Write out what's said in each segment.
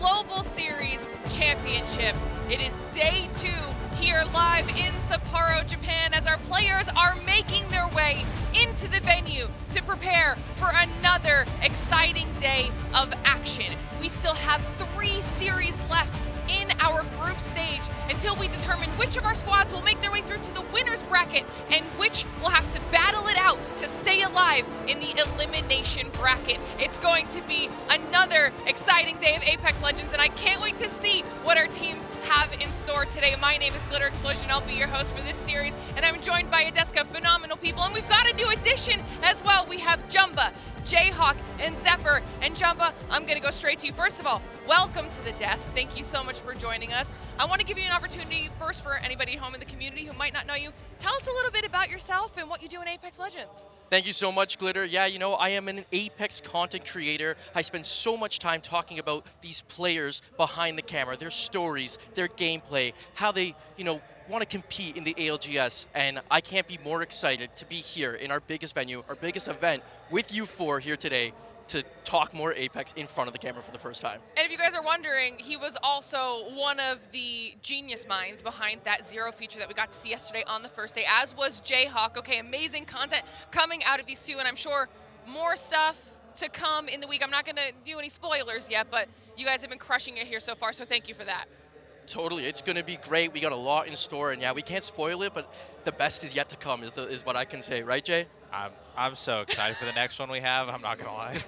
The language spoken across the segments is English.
Global Series Championship. It is day 2 here live in Sapporo, Japan, as our players are making their way into the venue to prepare for another exciting day of action. We still have 3 series left in our group stage until we determine which of our squads will make their way through to the winner's bracket and which will have to battle it out to stay alive in the elimination bracket. It's going to be another exciting day of Apex Legends, and I can't wait to see what our teams have in store today. My name is Glitter Explosion. I'll be your host for this series, and I'm joined by a desk of phenomenal people, and we've got a new addition as well. We have Jumba, Jayhawk, and Zephyr. And Jumba, I'm gonna go straight to you. First of all, welcome to the desk. Thank you so much for joining us. I want to give you an opportunity first for anybody at home in the community who might not know you. Tell us a little bit about yourself and what you do in Apex Legends. Thank you so much, Glitter. Yeah, you know, I am an Apex content creator. I spend so much time talking about these players behind the camera, their stories, their gameplay, how they, want to compete in the ALGS, and I can't be more excited to be here in our biggest venue, our biggest event, with you 4 here today to talk more Apex in front of the camera for the first time. And if you guys are wondering, he was also one of the genius minds behind that Zero feature that we got to see yesterday on the first day, as was Jayhawk. Okay, amazing content coming out of these two, and I'm sure more stuff to come in the week. I'm not going to do any spoilers yet, but you guys have been crushing it here so far, so thank you for that. Totally, it's going to be great. We got a lot in store, and yeah, we can't spoil it, but the best is yet to come is what I can say, right, Jay? I'm so excited for the next one we have, I'm not going to lie.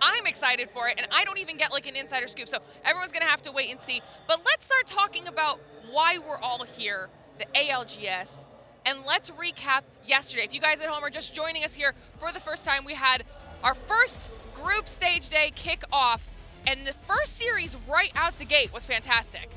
I'm excited for it, and I don't even get like an insider scoop, so everyone's going to have to wait and see. But let's start talking about why we're all here, the ALGS, and let's recap yesterday. If you guys at home are just joining us here for the first time, we had our first group stage day kick off, and the first series right out the gate was fantastic.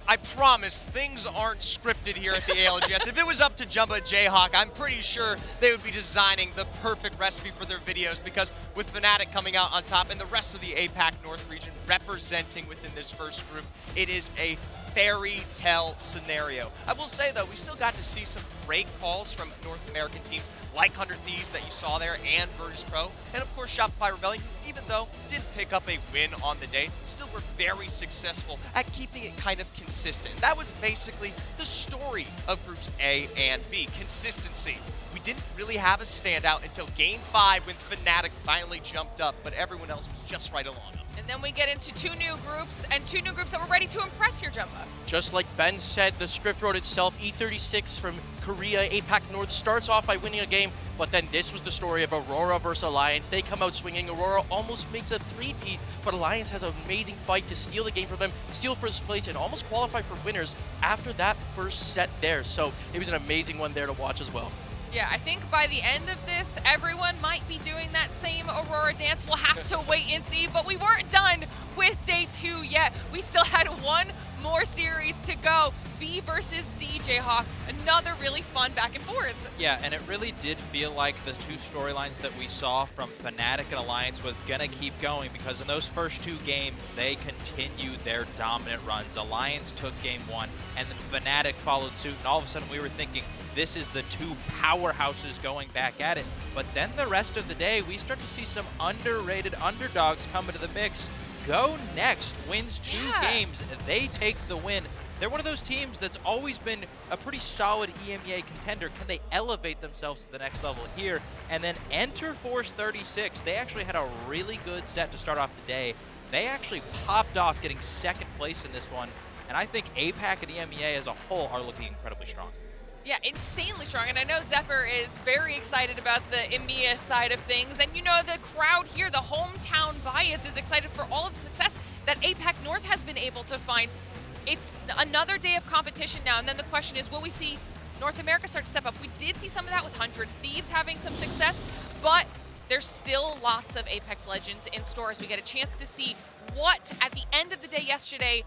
I promise things aren't scripted here at the ALGS. If it was up to Jumba Jayhawk, I'm pretty sure they would be designing the perfect recipe for their videos, because with Fnatic coming out on top and the rest of the APAC North region representing within this first group, it is a fairy tale scenario. I will say though, we still got to see some great calls from North American teams like 100 Thieves that you saw there, and Virtus Pro, and of course Shopify Rebellion, who even though didn't pick up a win on the day, still were very successful at keeping it kind of consistent. That was basically the story of groups A and B, consistency. We didn't really have a standout until Game 5 when Fnatic finally jumped up, but everyone else was just right along them. And then we get into 2 new groups, and 2 new groups that were ready to impress here, Jumba. Just like Ben said, the script wrote itself. E36 from Korea, APAC North starts off by winning a game, but then this was the story of Aurora versus Alliance. They come out swinging. Aurora almost makes a 3-peat, but Alliance has an amazing fight to steal the game from them, steal first place, and almost qualify for winners after that first set there. So it was an amazing one there to watch as well. Yeah, I think by the end of this, everyone might be doing that same Aurora dance. We'll have to wait and see, but we weren't done with day 2 yet. We still had 1 more series to go. B versus D, Jayhawk. Another really fun back and forth. Yeah, and it really did feel like the 2 storylines that we saw from Fnatic and Alliance was gonna keep going, because in those first 2 games, they continued their dominant runs. Alliance took game 1, and then Fnatic followed suit, and all of a sudden we were thinking, this is the 2 powerhouses going back at it. But then the rest of the day, we start to see some underrated underdogs come into the mix. Go Next wins 2 games. They take the win. They're one of those teams that's always been a pretty solid EMEA contender. Can they elevate themselves to the next level here? And then enter Force 36. They actually had a really good set to start off the day. They actually popped off getting 2nd place in this one. And I think APAC and EMEA as a whole are looking incredibly strong. Yeah, insanely strong, and I know Zephyr is very excited about the EMEA side of things, and you know the crowd here, the hometown bias, is excited for all of the success that APAC North has been able to find. It's another day of competition now, and then the question is, will we see North America start to step up? We did see some of that with 100 Thieves having some success, but there's still lots of Apex Legends in store as we get a chance to see what, at the end of the day yesterday,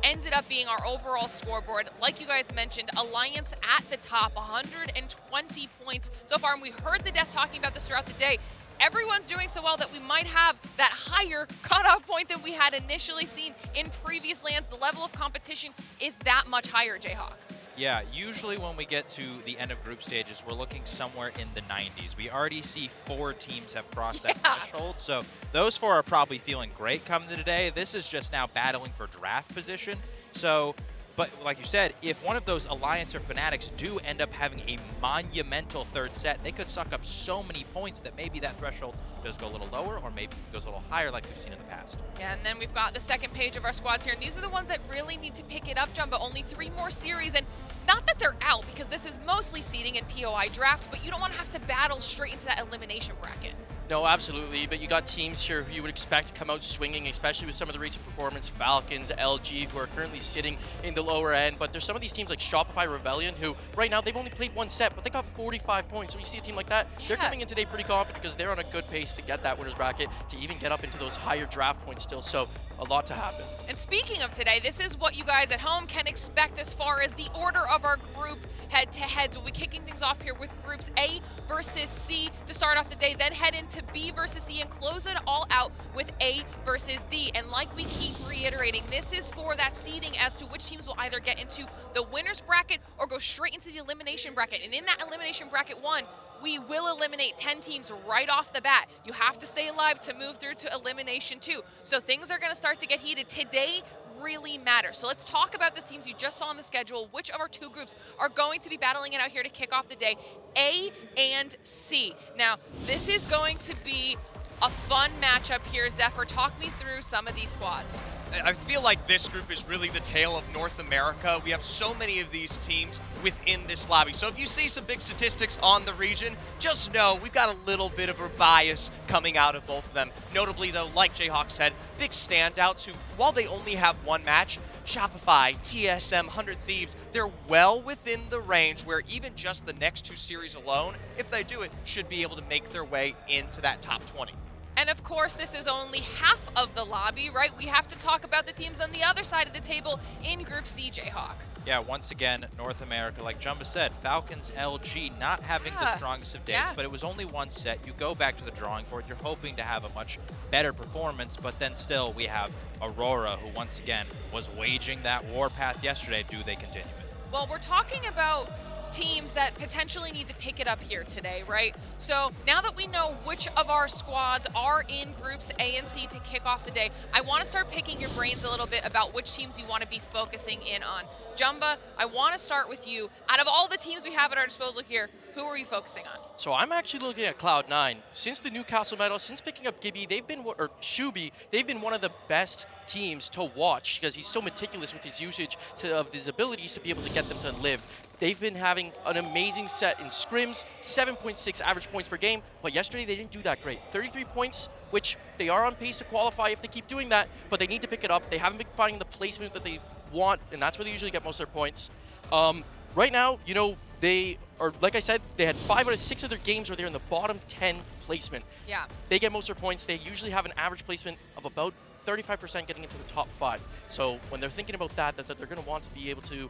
ended up being our overall scoreboard. Like you guys mentioned, Alliance at the top, 120 points so far, and we heard the desk talking about this throughout the day. Everyone's doing so well that we might have that higher cutoff point than we had initially seen in previous lands. The level of competition is that much higher, Jayhawk. Yeah, usually when we get to the end of group stages, we're looking somewhere in the 90s. We already see 4 teams have crossed that threshold, so those 4 are probably feeling great coming to today. This is just now battling for draft position. So, but like you said, if one of those Alliance or Fanatics do end up having a monumental third set, they could suck up so many points that maybe that threshold does go a little lower or maybe goes a little higher like we've seen in the past. Yeah, and then we've got the second page of our squads here, and these are the ones that really need to pick it up, Jumbo. Only 3 more series, and not that they're out, because this is mostly seeding and POI draft, but you don't want to have to battle straight into that elimination bracket. No, absolutely, but you got teams here who you would expect to come out swinging, especially with some of the recent performance. Falcons, LG, who are currently sitting in the lower end, but there's some of these teams like Shopify Rebellion, who right now they've only played 1 set, but they got 45 points. So you see a team like that, they're coming in today pretty confident because they're on a good pace to get that winner's bracket, to even get up into those higher draft points still, so a lot to happen. And speaking of today, this is what you guys at home can expect as far as the order of our group head-to-heads. We'll be kicking things off here with groups A versus C to start off the day, then head into B versus C and close it all out with A versus D. And like we keep reiterating, this is for that seeding as to which teams will either get into the winner's bracket or go straight into the elimination bracket. And in that elimination bracket 1, we will eliminate 10 teams right off the bat. You have to stay alive to move through to elimination 2. So things are going to start to get heated. Today really matters. So let's talk about the teams you just saw on the schedule. Which of our 2 groups are going to be battling it out here to kick off the day? A and C. Now, this is going to be a fun matchup here. Zephyr, talk me through some of these squads. I feel like this group is really the tale of North America. We have so many of these teams within this lobby. So if you see some big statistics on the region, just know we've got a little bit of a bias coming out of both of them. Notably, though, like Jayhawk said, big standouts who, while they only have 1 match, Shopify, TSM, 100 Thieves, they're well within the range where even just the next 2 series alone, if they do it, should be able to make their way into that top 20. And of course, this is only half of the lobby, right? We have to talk about the teams on the other side of the table in Group C, Jayhawk. Yeah, once again, North America, like Jumba said, Falcons, LG, not having the strongest of days, but it was only 1 set. You go back to the drawing board, you're hoping to have a much better performance, but then still we have Aurora, who once again was waging that warpath yesterday. Do they continue it? Well, we're talking about teams that potentially need to pick it up here today, right? So now that we know which of our squads are in groups A and C to kick off the day, I want to start picking your brains a little bit about which teams you want to be focusing in on. Jumba, I want to start with you. Out of all the teams we have at our disposal here, who are you focusing on? So I'm actually looking at Cloud9. Since the Newcastle medal, since picking up Gibby, they've been, or Shuby, they've been one of the best teams to watch because he's so meticulous with his usage of his abilities to be able to get them to live. They've been having an amazing set in scrims, 7.6 average points per game, but yesterday they didn't do that great. 33 points, which they are on pace to qualify if they keep doing that, but they need to pick it up. They haven't been finding the placement that they want, and that's where they usually get most of their points. Right now, you know, they are, like I said, they had 5 out of 6 of their games where they're in the bottom 10 placement. Yeah. They get most of their points. They usually have an average placement of about 35% getting into the top 5. So when they're thinking about that they're going to want to be able to, you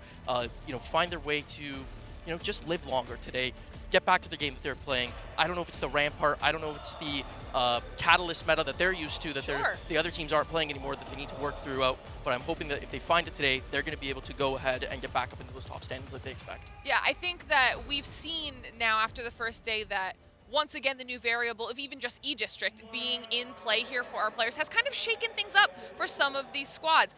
know, find their way to, you know, just live longer today, get back to the game that they're playing. I don't know if it's the Rampart. I don't know if it's the Catalyst meta that they're used to, that the other teams aren't playing anymore, that they need to work throughout. But I'm hoping that if they find it today, they're going to be able to go ahead and get back up into those top standings that they expect. Yeah, I think that we've seen now after the first day that once again, the new variable of even just E-District being in play here for our players has kind of shaken things up for some of these squads.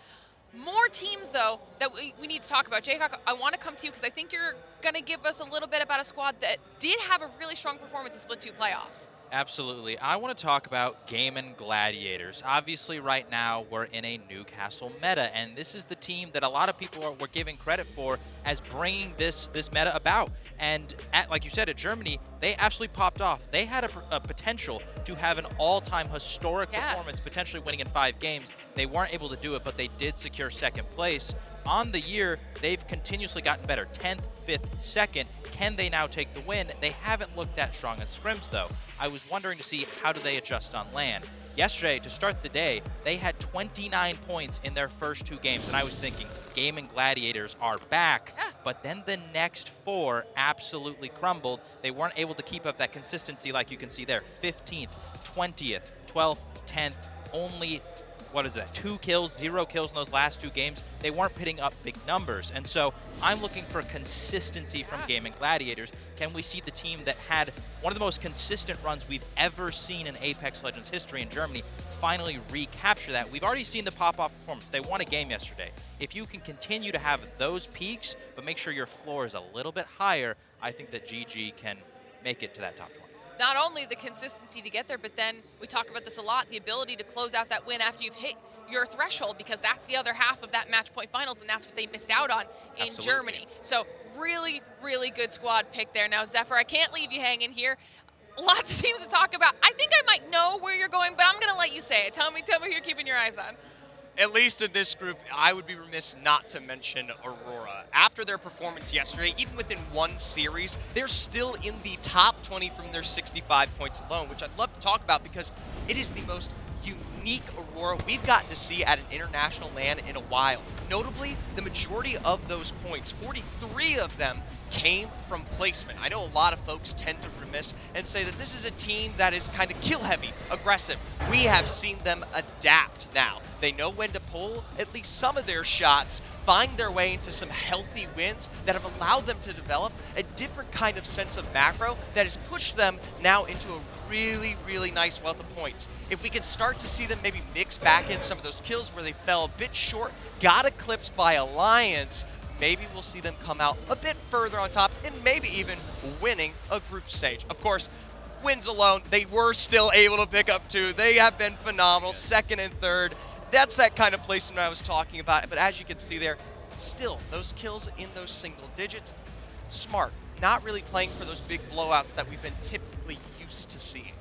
More teams, though, that we need to talk about. Jayhawk, I want to come to you because I think you're going to give us a little bit about a squad that did have a really strong performance in Split 2 playoffs. Absolutely. I want to talk about Gaimin Gladiators. Obviously, right now, we're in a Newcastle meta, and this is the team that a lot of people were giving credit for as bringing this meta about. And like you said, at Germany, they absolutely popped off. They had a potential to have an all-time historic performance, potentially winning in 5 games. They weren't able to do it, but they did secure 2nd place. On the year, they've continuously gotten better. 10th, 5th, 2nd. Can they now take the win? They haven't looked that strong as scrims, though. I was wondering to see how do they adjust on LAN. Yesterday, to start the day, they had 29 points in their first 2 games, and I was thinking, Gaimin Gladiators are back. But then the next 4 absolutely crumbled. They weren't able to keep up that consistency like you can see there. 15th, 20th, 12th, 10th, only what is that, 2 kills, 0 kills in those last 2 games. They weren't putting up big numbers. And so I'm looking for consistency from Gaming Gladiators. Can we see the team that had one of the most consistent runs we've ever seen in Apex Legends history in Germany finally recapture that? We've already seen the pop-off performance. They won a game yesterday. If you can continue to have those peaks, but make sure your floor is a little bit higher, I think that GG can make it to that top 20. Not only the consistency to get there, but then we talk about this a lot, the ability to close out that win after you've hit your threshold, because that's the other half of that match point finals, and that's what they missed out on in Germany. So really, really good squad pick there. Now, Zephyr, I can't leave you hanging here. Lots of teams to talk about. I think I might know where you're going, but I'm going to let you say it. Tell me who you're keeping your eyes on. At least in this group, I would be remiss not to mention Aurora. After their performance yesterday, even within one series, they're still in the top 20 from their 65 points alone, which I'd love to talk about because it is the most unique Aurora we've gotten to see at an international LAN in a while. Notably, the majority of those points, 43 of them, came from placement. I know a lot of folks tend to remiss and say that this is a team that is kind of kill heavy, aggressive. We have seen them adapt now. They know when to pull at least some of their shots, find their way into some healthy wins that have allowed them to develop a different kind of sense of macro that has pushed them now into a really, really nice wealth of points. If we can start to see them maybe mix back in some of those kills where they fell a bit short, got eclipsed by Alliance, maybe we'll see them come out a bit further on top and maybe even winning a group stage. Of course, wins alone, they were still able to pick up 2. They have been phenomenal, 2nd and 3rd. That's that kind of placement I was talking about. But as you can see there, still, those kills in those single digits, smart. Not really playing for those big blowouts that we've been typically used to seeing.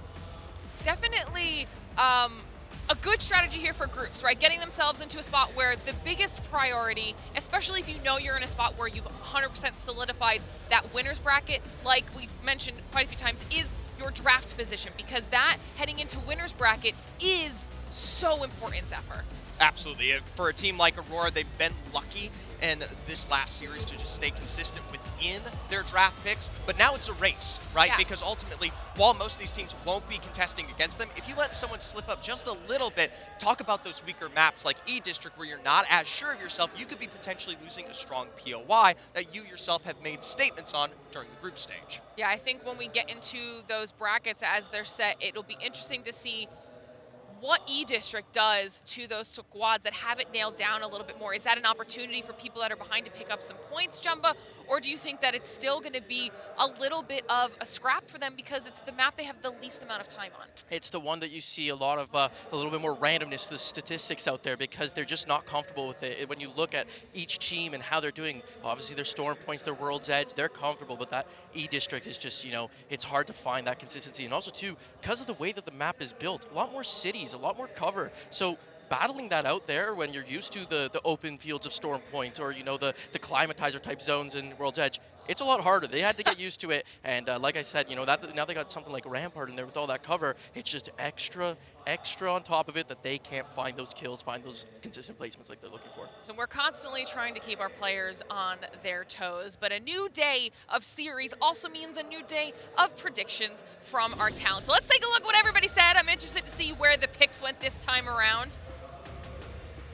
Definitely a good strategy here for groups, right? Getting themselves into a spot where the biggest priority, especially if you know you're in a spot where you've 100% solidified that winner's bracket, like we've mentioned quite a few times, is your draft position, because that heading into winner's bracket is so important, Zephyr. Absolutely. For a team like Aurora, they've been lucky in this last series to just stay consistent within their draft picks, but now it's a race, right? Yeah. Because ultimately, while most of these teams won't be contesting against them, if you let someone slip up just a little bit, talk about those weaker maps like E-District where you're not as sure of yourself, you could be potentially losing a strong POI that you yourself have made statements on during the group stage. Yeah, I think when we get into those brackets as they're set, it'll be interesting to see what E-District does to those squads that have it nailed down a little bit more. Is that an opportunity for people that are behind to pick up some points, Jumba? Or do you think that it's still going to be a little bit of a scrap for them because it's the map they have the least amount of time on? It's the one that you see a lot of, a little bit more randomness to the statistics out there because they're just not comfortable with it. When you look at each team and how they're doing, obviously their Storm points, their World's Edge, they're comfortable, but that E-District is just, it's hard to find that consistency. And also too, because of the way that the map is built, a lot more cities, a lot more cover. So battling that out there when you're used to the open fields of Storm Point or, the climatizer type zones in World's Edge, it's a lot harder. They had to get used to it. And like I said, now they got something like Rampart in there with all that cover. It's just extra on top of it that they can't find those kills, find those consistent placements like they're looking for. So we're constantly trying to keep our players on their toes, but a new day of series also means a new day of predictions from our talent. So let's take a look at what everybody said. I'm interested to see where the picks went this time around.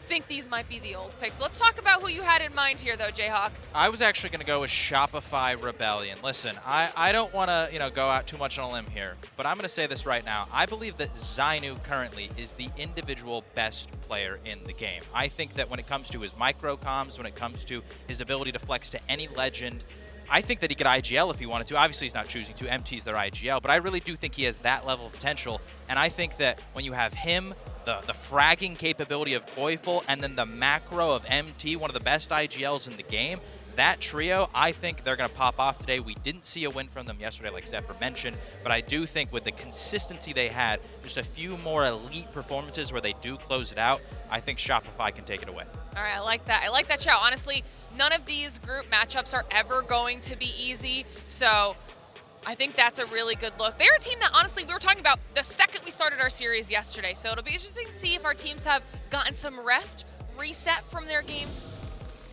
Think these might be the old picks. Let's talk about who you had in mind here, though, Jayhawk. I was actually going to go with Shopify Rebellion. Listen, I don't want to go out too much on a limb here, but I'm going to say this right now. I believe that Zainu currently is the individual best player in the game. I think that when it comes to his micro comms, when it comes to his ability to flex to any legend, I think that he could IGL if he wanted to. Obviously, he's not choosing to. MT's their IGL, but I really do think he has that level of potential. And I think that when you have him, the fragging capability of Koiful, and then the macro of MT, one of the best IGLs in the game, that trio, I think they're going to pop off today. We didn't see a win from them yesterday, like Zephyr mentioned, but I do think with the consistency they had, just a few more elite performances where they do close it out, I think Shopify can take it away. All right, I like that. I like that shout. Honestly, none of these group matchups are ever going to be easy, so I think that's a really good look. They're a team that, honestly, we were talking about the second we started our series yesterday, so it'll be interesting to see if our teams have gotten some rest, reset from their games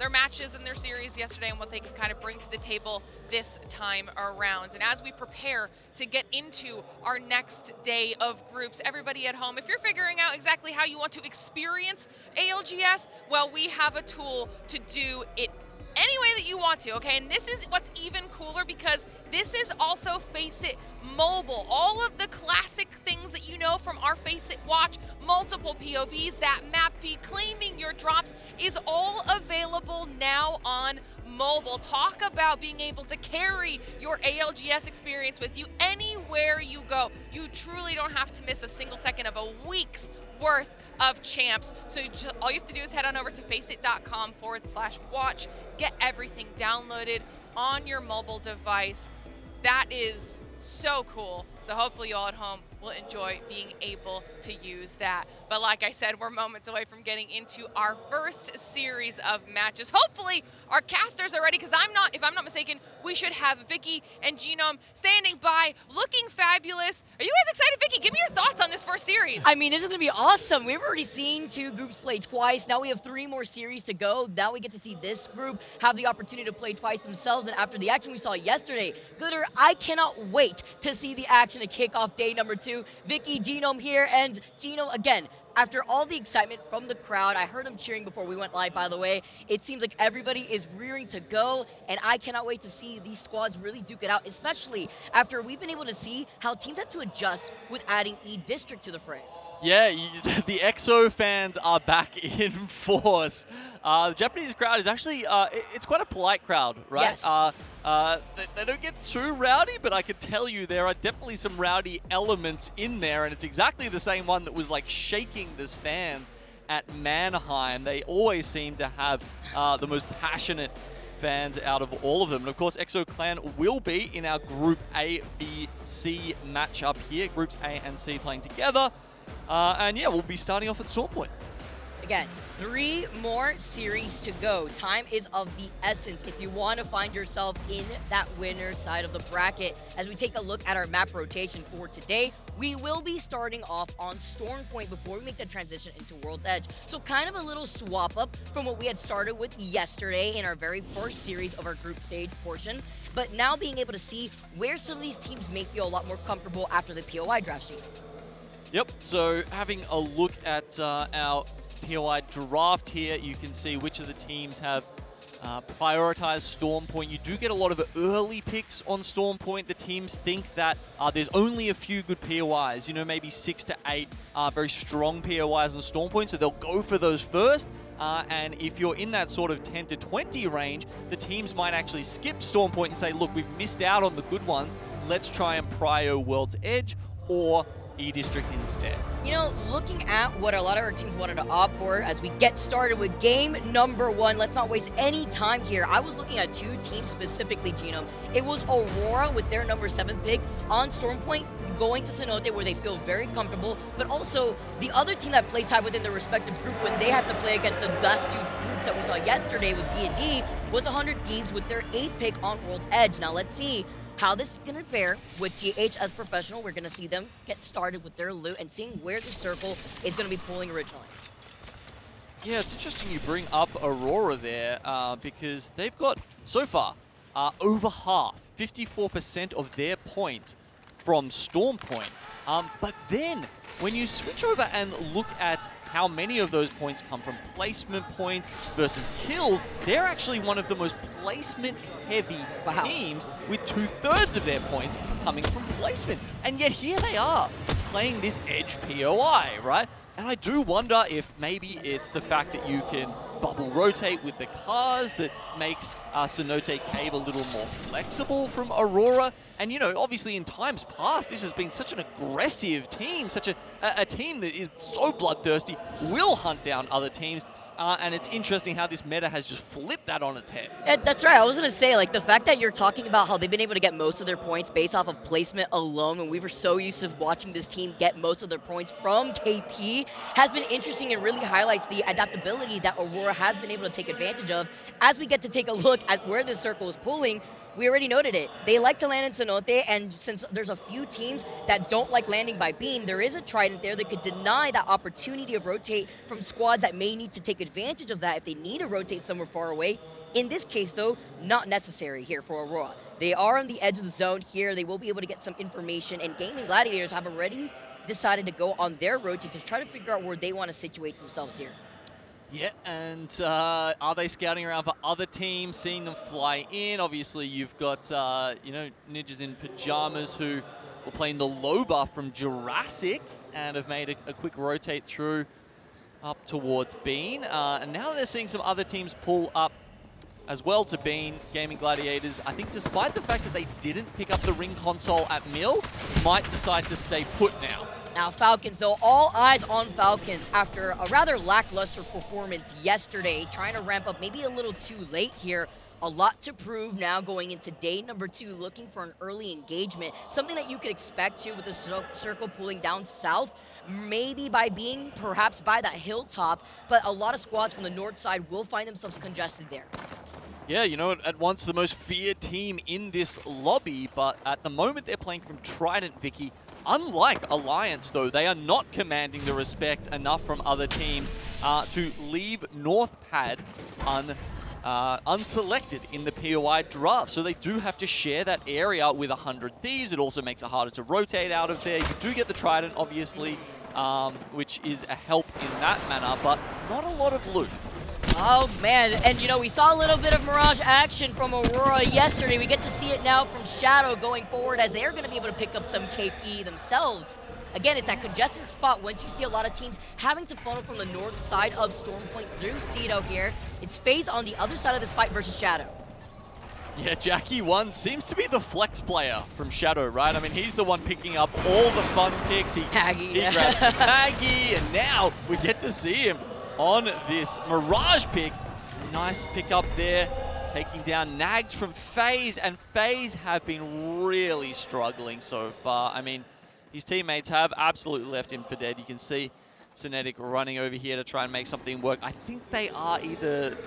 their matches and their series yesterday and what they can kind of bring to the table this time around. And as we prepare to get into our next day of groups, everybody at home, if you're figuring out exactly how you want to experience ALGS, well, we have a tool to do it any way that you want to, okay? And this is what's even cooler because this is also Face It Mobile. All of the classic things that you know from our Face It Watch, multiple POVs, that map feed, claiming your drops is all available now on mobile. Talk about being able to carry your ALGS experience with you anywhere you go. You truly don't have to miss a single second of a week's worth of champs. So all you have to do is head on over to faceit.com/watch, get everything downloaded on your mobile device. That is so cool. So hopefully you all at home will enjoy being able to use that. But like I said, we're moments away from getting into our first series of matches. Hopefully our casters are ready, because if I'm not mistaken, we should have Vicky and Genome standing by, looking fabulous. Are you guys excited? Vicky, give me your thoughts on this first series. I mean, this is going to be awesome. We've already seen 2 groups play twice. Now we have 3 more series to go. Now we get to see this group have the opportunity to play twice themselves. And after the action we saw yesterday, Glitter, I cannot wait to see the action to kick off day number 2. Vicky, Genome here, and Genome, again, after all the excitement from the crowd, I heard them cheering before we went live, by the way. It seems like everybody is rearing to go, and I cannot wait to see these squads really duke it out, especially after we've been able to see how teams had to adjust with adding E-District to the fray. Yeah, the EXO fans are back in force. The Japanese crowd is actually, it's quite a polite crowd, right? Yes. They don't get too rowdy, but I can tell you there are definitely some rowdy elements in there, and it's exactly the same one that was like shaking the stands at Mannheim. They always seem to have the most passionate fans out of all of them. And of course, EXO Clan will be in our Group A, B, C matchup here. Groups A and C playing together. And yeah, we'll be starting off at Storm Point. Again, 3 more series to go. Time is of the essence if you want to find yourself in that winner's side of the bracket. As we take a look at our map rotation for today, we will be starting off on Storm Point before we make the transition into World's Edge. So kind of a little swap up from what we had started with yesterday in our very first series of our group stage portion. But now being able to see where some of these teams may feel a lot more comfortable after the POI draft sheet. Yep, so having a look at our POI draft here, you can see which of the teams have prioritized Storm Point. You do get a lot of early picks on Storm Point. The teams think that there's only a few good POIs, you know, maybe 6 to 8 very strong POIs on Storm Point, so they'll go for those first. And if you're in that sort of 10 to 20 range, the teams might actually skip Storm Point and say, look, we've missed out on the good ones. Let's try and prio World's Edge or E-District instead. You know, looking at what a lot of our teams wanted to opt for as we get started with game number 1, let's not waste any time here. I was looking at 2 teams specifically, Genome. It was Aurora with their number 7 pick on Storm Point, going to Cenote where they feel very comfortable, but also the other team that plays high within their respective group when they have to play against the last 2 groups that we saw yesterday with B&D was 100 Thieves with their 8th pick on World's Edge. Now let's see how this is going to fare with GH as professional. We're going to see them get started with their loot and seeing where the circle is going to be pulling originally. Yeah, it's interesting you bring up Aurora there because they've got, so far, over half, 54% of their points from Storm Point. But then, when you switch over and look at how many of those points come from placement points versus kills, they're actually one of the most placement-heavy teams with 2/3 of their points coming from placement. And yet here they are, playing this Edge POI, right? And I do wonder if maybe it's the fact that you can bubble rotate with the cars that makes Cenote Cave a little more flexible from Aurora. And, you know, obviously in times past, this has been such an aggressive team, such a team that is so bloodthirsty, will hunt down other teams. And it's interesting how this meta has just flipped that on its head. That's right. I was going to say, like, the fact that you're talking about how they've been able to get most of their points based off of placement alone, and we were so used to watching this team get most of their points from KP, has been interesting and really highlights the adaptability that Aurora has been able to take advantage of as we get to take a look at where this circle is pulling. we already noted it. They like to land in Cenote, and since there's a few teams that don't like landing by Bean, there is a Trident there that could deny that opportunity of rotate from squads that may need to take advantage of that if they need to rotate somewhere far away. In this case, though, not necessary here for Aurora. They are on the edge of the zone here. They will be able to get some information, and Gaming Gladiators have already decided to go on their rotate to try to figure out where they want to situate themselves here. Yeah, and are they scouting around for other teams, seeing them fly in? Obviously, you've got, ninjas in pajamas who were playing the Loba from Jurassic and have made a quick rotate through up towards Bean. And now they're seeing some other teams pull up as well to Bean. Gaming Gladiators, I think despite the fact that they didn't pick up the ring console at Mill, might decide to stay put now. Now Falcons, though, all eyes on Falcons after a rather lackluster performance yesterday, trying to ramp up maybe a little too late here. A lot to prove now going into day number 2, looking for an early engagement. Something that you could expect to with the circle pulling down south, maybe by being perhaps by that hilltop, but a lot of squads from the north side will find themselves congested there. Yeah, you know, at once the most feared team in this lobby, but at the moment they're playing from Trident, Vicky. Unlike Alliance, though, they are not commanding the respect enough from other teams to leave North Pad unselected in the POI draft. So they do have to share that area with 100 Thieves. It also makes it harder to rotate out of there. You do get the Trident, obviously, which is a help in that manner, but not a lot of loot. Oh, man. And, you know, we saw a little bit of Mirage action from Aurora yesterday. We get to see it now from Shadow going forward as they're going to be able to pick up some KP themselves. Again, it's that congested spot once you see a lot of teams having to funnel from the north side of Stormpoint through Cedo here. It's FaZe on the other side of this fight versus Shadow. Yeah, Jackie 1 seems to be the flex player from Shadow, right? I mean, he's the one picking up all the fun picks. He grabs Maggie, and now we get to see him on this Mirage pick. Nice pick up there, taking down Nags from FaZe, and FaZe have been really struggling so far. I mean, his teammates have absolutely left him for dead. You can see Cinetic running over here to try and make something work. I think they are either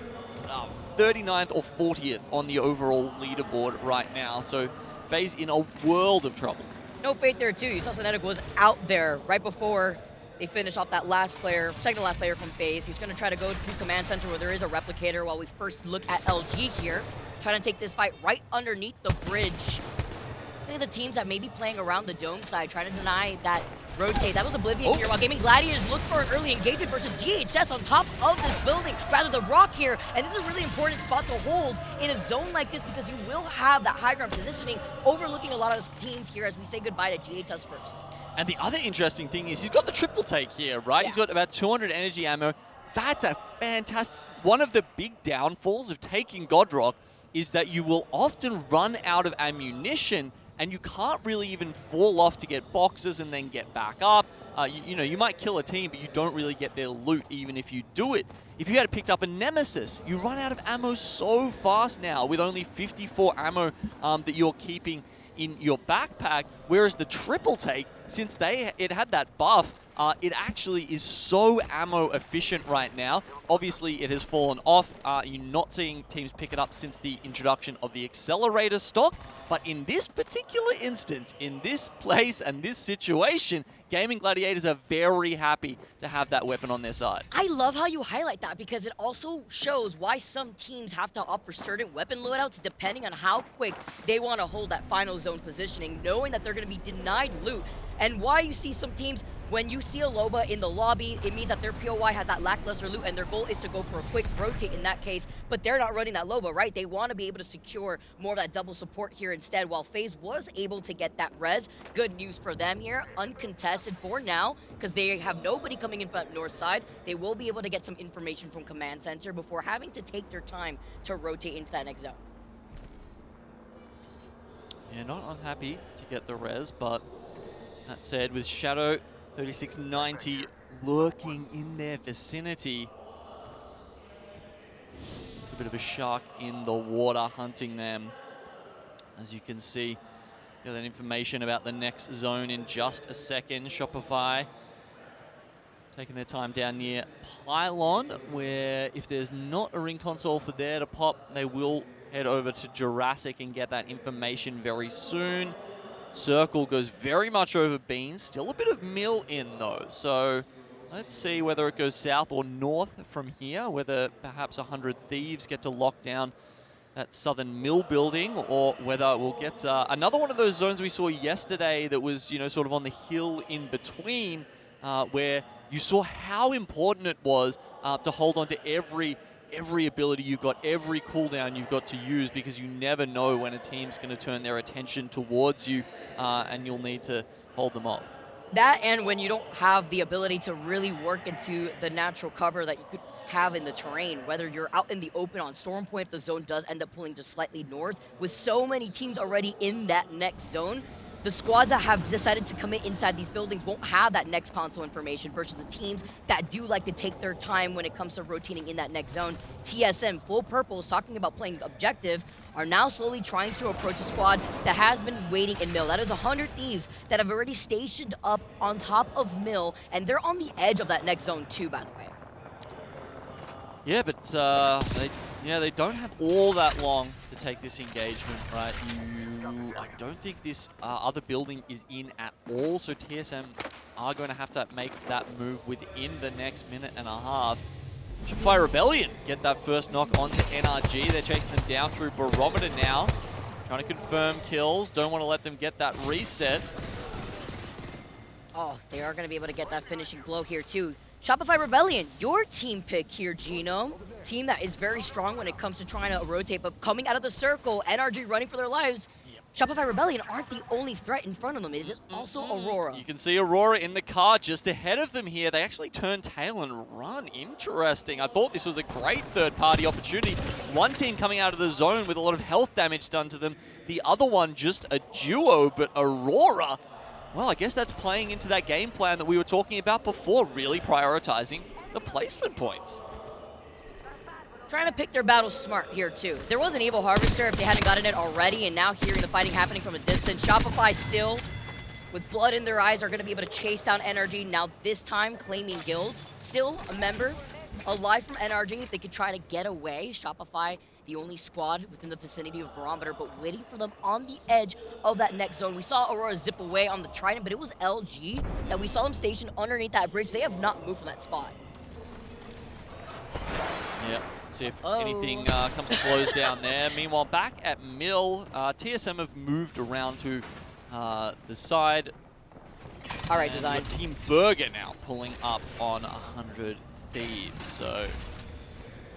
39th or 40th on the overall leaderboard right now, so FaZe in a world of trouble. No fate there, too. You saw Cinetic was out there right before they finish off that last player, second to last player from FaZe. He's going to try to go to Command Center where there is a replicator while we first look at LG here, trying to take this fight right underneath the bridge. Look at the teams that may be playing around the dome side, trying to deny that rotate. That was Oblivion here, while Gaming Gladiators look for an early engagement versus GHS on top of this building, rather the rock here. And this is a really important spot to hold in a zone like this because you will have that high ground positioning overlooking a lot of teams here as we say goodbye to GHS first. And the other interesting thing is he's got the triple take here, right? Yeah. He's got about 200 energy ammo. That's a fantastic... One of the big downfalls of taking Godrock is that you will often run out of ammunition and you can't really even fall off to get boxes and then get back up. You might kill a team, but you don't really get their loot even if you do it. If you had picked up a Nemesis, you run out of ammo so fast now with only 54 ammo that you're keeping in your backpack, whereas the triple take, since it had that buff, it actually is so ammo efficient right now. Obviously, it has fallen off. You're not seeing teams pick it up since the introduction of the accelerator stock. But in this particular instance, in this place and this situation, Gaming Gladiators are very happy to have that weapon on their side. I love how you highlight that because it also shows why some teams have to opt for certain weapon loadouts depending on how quick they want to hold that final zone positioning, knowing that they're going to be denied loot. And why you see some teams, when you see a Loba in the lobby, it means that their POI has that lackluster loot and their goal is to go for a quick rotate in that case, but they're not running that Loba, right? They want to be able to secure more of that double support here instead, while FaZe was able to get that res. Good news for them here, uncontested for now, because they have nobody coming in from the north side. They will be able to get some information from Command Center before having to take their time to rotate into that next zone. Yeah, not unhappy to get the res, but that said, with Shadow 3690 lurking in their vicinity, it's a bit of a shark in the water hunting them. As you can see, get that information about the next zone in just a second. Shopify taking their time down near Pylon, where if there's not a ring console for there to pop, they will head over to Jurassic and get that information very soon. Circle goes very much over Beans. Still a bit of mill in, though. So let's see whether it goes south or north from here, whether perhaps 100 Thieves get to lock down that southern mill building, or whether we'll get another one of those zones we saw yesterday that was, sort of on the hill in between, where you saw how important it was to hold on to every ability you've got, every cooldown you've got to use, because you never know when a team's going to turn their attention towards you, and you'll need to hold them off. That, and when you don't have the ability to really work into the natural cover that you could have in the terrain, whether you're out in the open on Storm Point, if the zone does end up pulling just slightly north, with so many teams already in that next zone, the squads that have decided to commit inside these buildings won't have that next console information versus the teams that do like to take their time when it comes to rotating in that next zone. TSM, Full Purple, is talking about playing objective, are now slowly trying to approach a squad that has been waiting in Mill. That is 100 Thieves that have already stationed up on top of Mill, and they're on the edge of that next zone too, by the way. Yeah, but they don't have all that long to take this engagement, right? I don't think this other building is in at all, so TSM are going to have to make that move within the next minute and a half. Shopify Rebellion get that first knock onto NRG. They're chasing them down through Barometer now, trying to confirm kills. Don't want to let them get that reset. Oh, they are going to be able to get that finishing blow here too. Shopify Rebellion, your team pick here, Genome. Team that is very strong when it comes to trying to rotate, but coming out of the circle, NRG running for their lives. Shopify Rebellion aren't the only threat in front of them. It is also Aurora. You can see Aurora in the car just ahead of them here. They actually turn tail and run. Interesting. I thought this was a great third-party opportunity. One team coming out of the zone with a lot of health damage done to them. The other one just a duo, but Aurora, well, I guess that's playing into that game plan that we were talking about before, really prioritizing the placement points. Trying to pick their battles smart here too. There was an Evil Harvester if they hadn't gotten it already, and now hearing the fighting happening from a distance. Shopify still, with blood in their eyes, are going to be able to chase down NRG. Now this time claiming guild. Still a member alive from NRG if they could try to get away. Shopify, the only squad within the vicinity of Barometer, but waiting for them on the edge of that next zone. We saw Aurora zip away on the Trident, but it was LG that we saw them stationed underneath that bridge. They have not moved from that spot. Yep. See if anything comes to blows down there. Meanwhile, back at Mill, TSM have moved around to the side. All right, Design. Team Burger now pulling up on 100 Thieves. So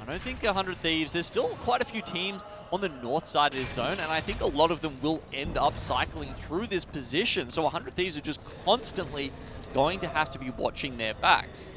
I don't think 100 Thieves, there's still quite a few teams on the north side of this zone, and I think a lot of them will end up cycling through this position. So 100 Thieves are just constantly going to have to be watching their backs.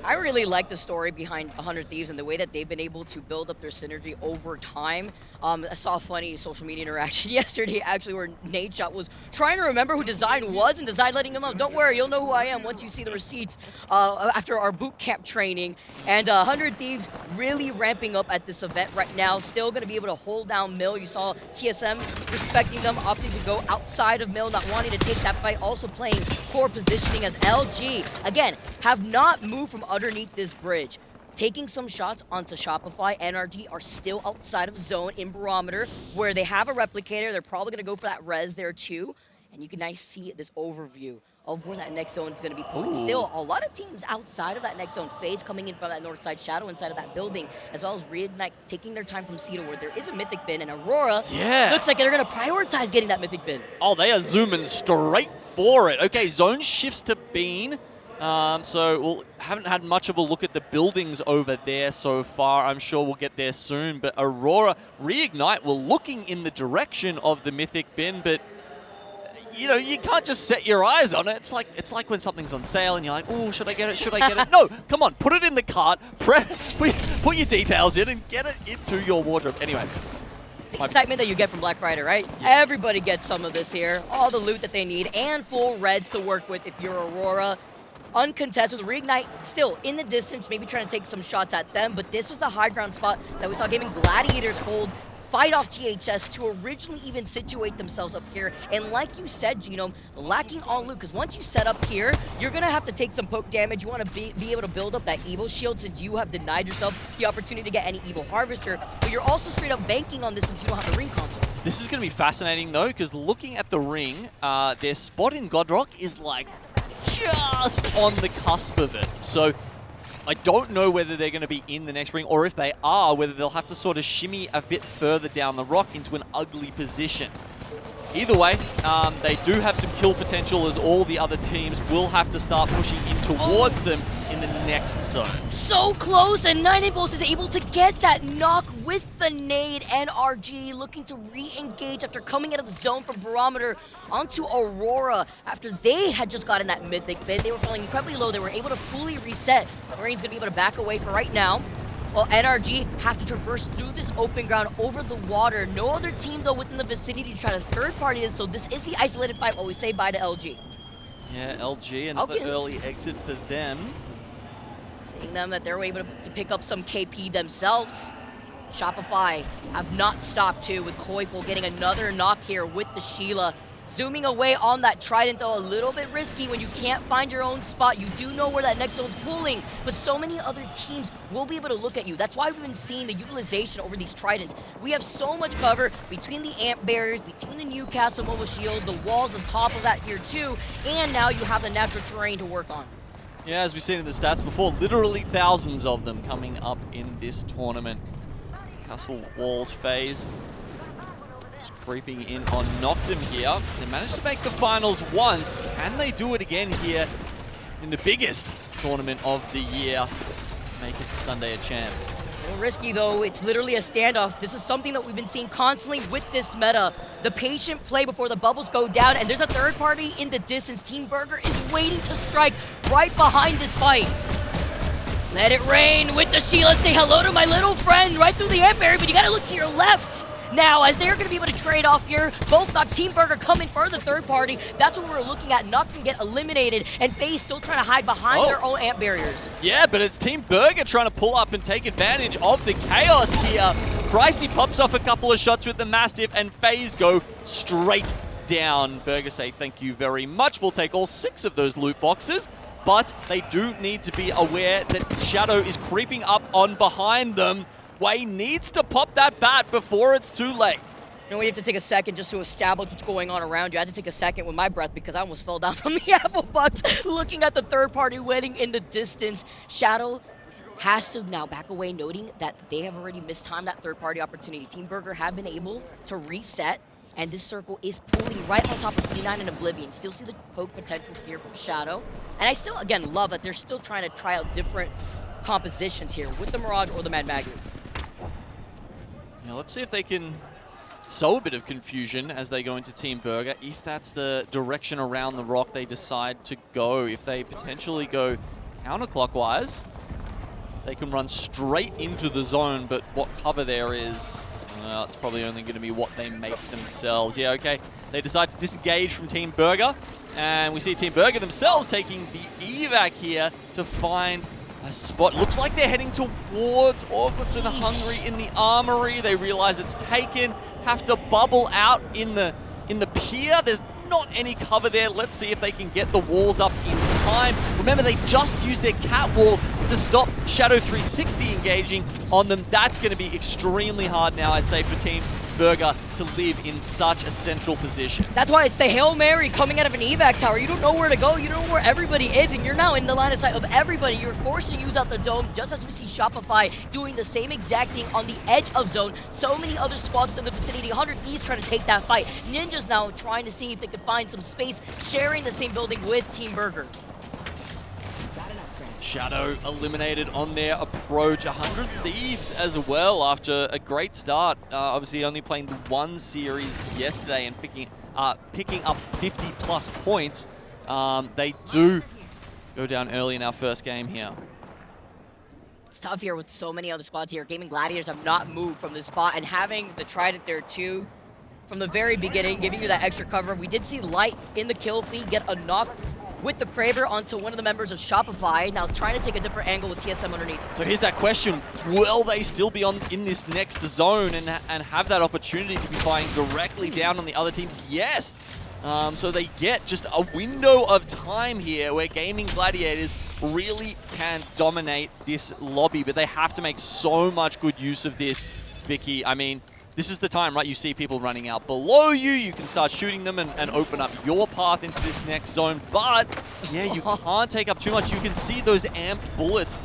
I really like the story behind 100 Thieves and the way that they've been able to build up their synergy over time. I saw a funny social media interaction yesterday, actually, where Nadeshot was trying to remember who Design was, and Design letting him know, don't worry, you'll know who I am once you see the receipts after our boot camp training. And 100 Thieves really ramping up at this event right now, still going to be able to hold down Mill. You saw TSM respecting them, opting to go outside of Mill, not wanting to take that fight, also playing core positioning as LG, again, have not moved from underneath this bridge. Taking some shots onto Shopify. NRG are still outside of zone in Barometer, where they have a replicator. They're probably going to go for that res there too. And you can nice see this overview of where that next zone is going to be pulling. Still, a lot of teams outside of that next zone. FaZe coming in from that north side, Shadow inside of that building, as well as Reignite taking their time from Cedar, where there is a Mythic bin, and Aurora looks like they're going to prioritize getting that Mythic bin. Oh, they are zooming straight for it. Okay, zone shifts to Bean. So we haven't had much of a look at the buildings over there so far. I'm sure we'll get there soon. But Aurora, Reignite were looking in the direction of the Mythic bin, but you can't just set your eyes on it. It's like when something's on sale and you're like, oh, should I get it? Should I get it? No, come on, put it in the cart, put your details in, and get it into your wardrobe. Anyway. The excitement that you get from Black Friday, right? Yeah. Everybody gets some of this here. All the loot that they need and full reds to work with if you're Aurora. Uncontested with Reignite still in the distance, maybe trying to take some shots at them, but this is the high ground spot that we saw Gaming Gladiators hold fight off GHS to originally even situate themselves up here. And like you said, Genome, lacking on loot, because once you set up here, you're going to have to take some poke damage. You want to be able to build up that Evil Shield since you have denied yourself the opportunity to get any Evil Harvester, but you're also straight up banking on this since you don't have the ring console. This is going to be fascinating though, because looking at the ring, their spot in Godrock is like just on the cusp of it. So I don't know whether they're going to be in the next ring, or if they are, whether they'll have to sort of shimmy a bit further down the rock into an ugly position. Either way, they do have some kill potential, as all the other teams will have to start pushing in towards them in the next zone. So close, and 9 Impulse is able to get that knock with the nade. NRG looking to re-engage after coming out of the zone from Barometer onto Aurora after they had just gotten that mythic bid. They were falling incredibly low. They were able to fully reset. Marine's going to be able to back away for right now. Well, NRG have to traverse through this open ground over the water. No other team, though, within the vicinity to try to third-party this, so this is the isolated fight while we say bye to LG. Yeah, LG, another early exit for them. Seeing them that they're able to pick up some KP themselves. Shopify have not stopped, too, with Koipol getting another knock here with the Sheila. Zooming away on that Trident, though, a little bit risky when you can't find your own spot. You do know where that next zone's pulling, but so many other teams will be able to look at you. That's why we've been seeing the utilization over these Tridents. We have so much cover between the amp barriers, between the Newcastle mobile shield, the walls on top of that here too, and now you have the natural terrain to work on. Yeah, as we've seen in the stats before, literally thousands of them coming up in this tournament. Castle Walls phase. Creeping in on Noctum here. They managed to make the finals once. Can they do it again here in the biggest tournament of the year? Make it to Sunday of Champs. A little risky though, it's literally a standoff. This is something that we've been seeing constantly with this meta. The patient play before the bubbles go down, and there's a third party in the distance. Team Burger is waiting to strike right behind this fight. Let it rain with the Sheila. Say hello to my little friend right through the amp area, but you gotta look to your left. Now, as they're going to be able to trade off here, both knocks Team Burger coming for the third party. That's what we're looking at. Knock can get eliminated, and FaZe still trying to hide behind their own amp barriers. Yeah, but it's Team Burger trying to pull up and take advantage of the chaos here. Pricey pops off a couple of shots with the Mastiff, and FaZe go straight down. Burger say thank you very much. We'll take all 6 of those loot boxes, but they do need to be aware that Shadow is creeping up on behind them. Way needs to pop that bat before it's too late. You know, we have to take a second just to establish what's going on around you. I had to take a second with my breath because I almost fell down from the apple box looking at the third party waiting in the distance. Shadow has to now back away, noting that they have already mistimed that third party opportunity. Team Burger have been able to reset, and this circle is pulling right on top of C9 and Oblivion. Still see the poke potential here from Shadow. And I still, again, love that they're still trying to try out different compositions here with the Mirage or the Mad Magnet. Now let's see if they can sow a bit of confusion as they go into Team Burger, if that's the direction around the rock they decide to go. If they potentially go counterclockwise, they can run straight into the zone, but what cover there is, well, it's probably only going to be what they make themselves. Yeah, okay. They decide to disengage from Team Burger, and we see Team Burger themselves taking the evac here to find a spot. Looks like they're heading towards August and Hungry in the armory. They realize it's taken, have to bubble out in the pier. There's not any cover there. Let's see if they can get the walls up in time. Remember, they just used their cat wall to stop Shadow 360 engaging on them. That's going to be extremely hard now, I'd say, for Team Burger to live in such a central position. That's why it's the Hail Mary coming out of an evac tower. You don't know where to go. You don't know where everybody is, and you're now in the line of sight of everybody. You're forced to use out the dome, just as we see Shopify doing the same exact thing on the edge of zone. So many other squads in the vicinity. 100 East trying to take that fight. Ninjas now trying to see if they could find some space, sharing the same building with Team Burger. Shadow eliminated on their approach. 100 Thieves as well after a great start. Obviously only playing the one series yesterday and picking up 50+ points. They do go down early in our first game here. It's tough here with so many other squads here. Gaming Gladiators have not moved from this spot, and having the Trident there too from the very beginning, giving you that extra cover. We did see Light in the kill feed get a knock with the Kraber onto one of the members of Shopify. Now trying to take a different angle with TSM underneath. So here's that question. Will they still be in this next zone and have that opportunity to be firing directly down on the other teams? Yes. So they get just a window of time here where Gaming Gladiators really can dominate this lobby, but they have to make so much good use of this, Vicky. I mean, this is the time, right? You see people running out below you. You can start shooting them and open up your path into this next zone. But, yeah, you can't take up too much. You can see those amped bullets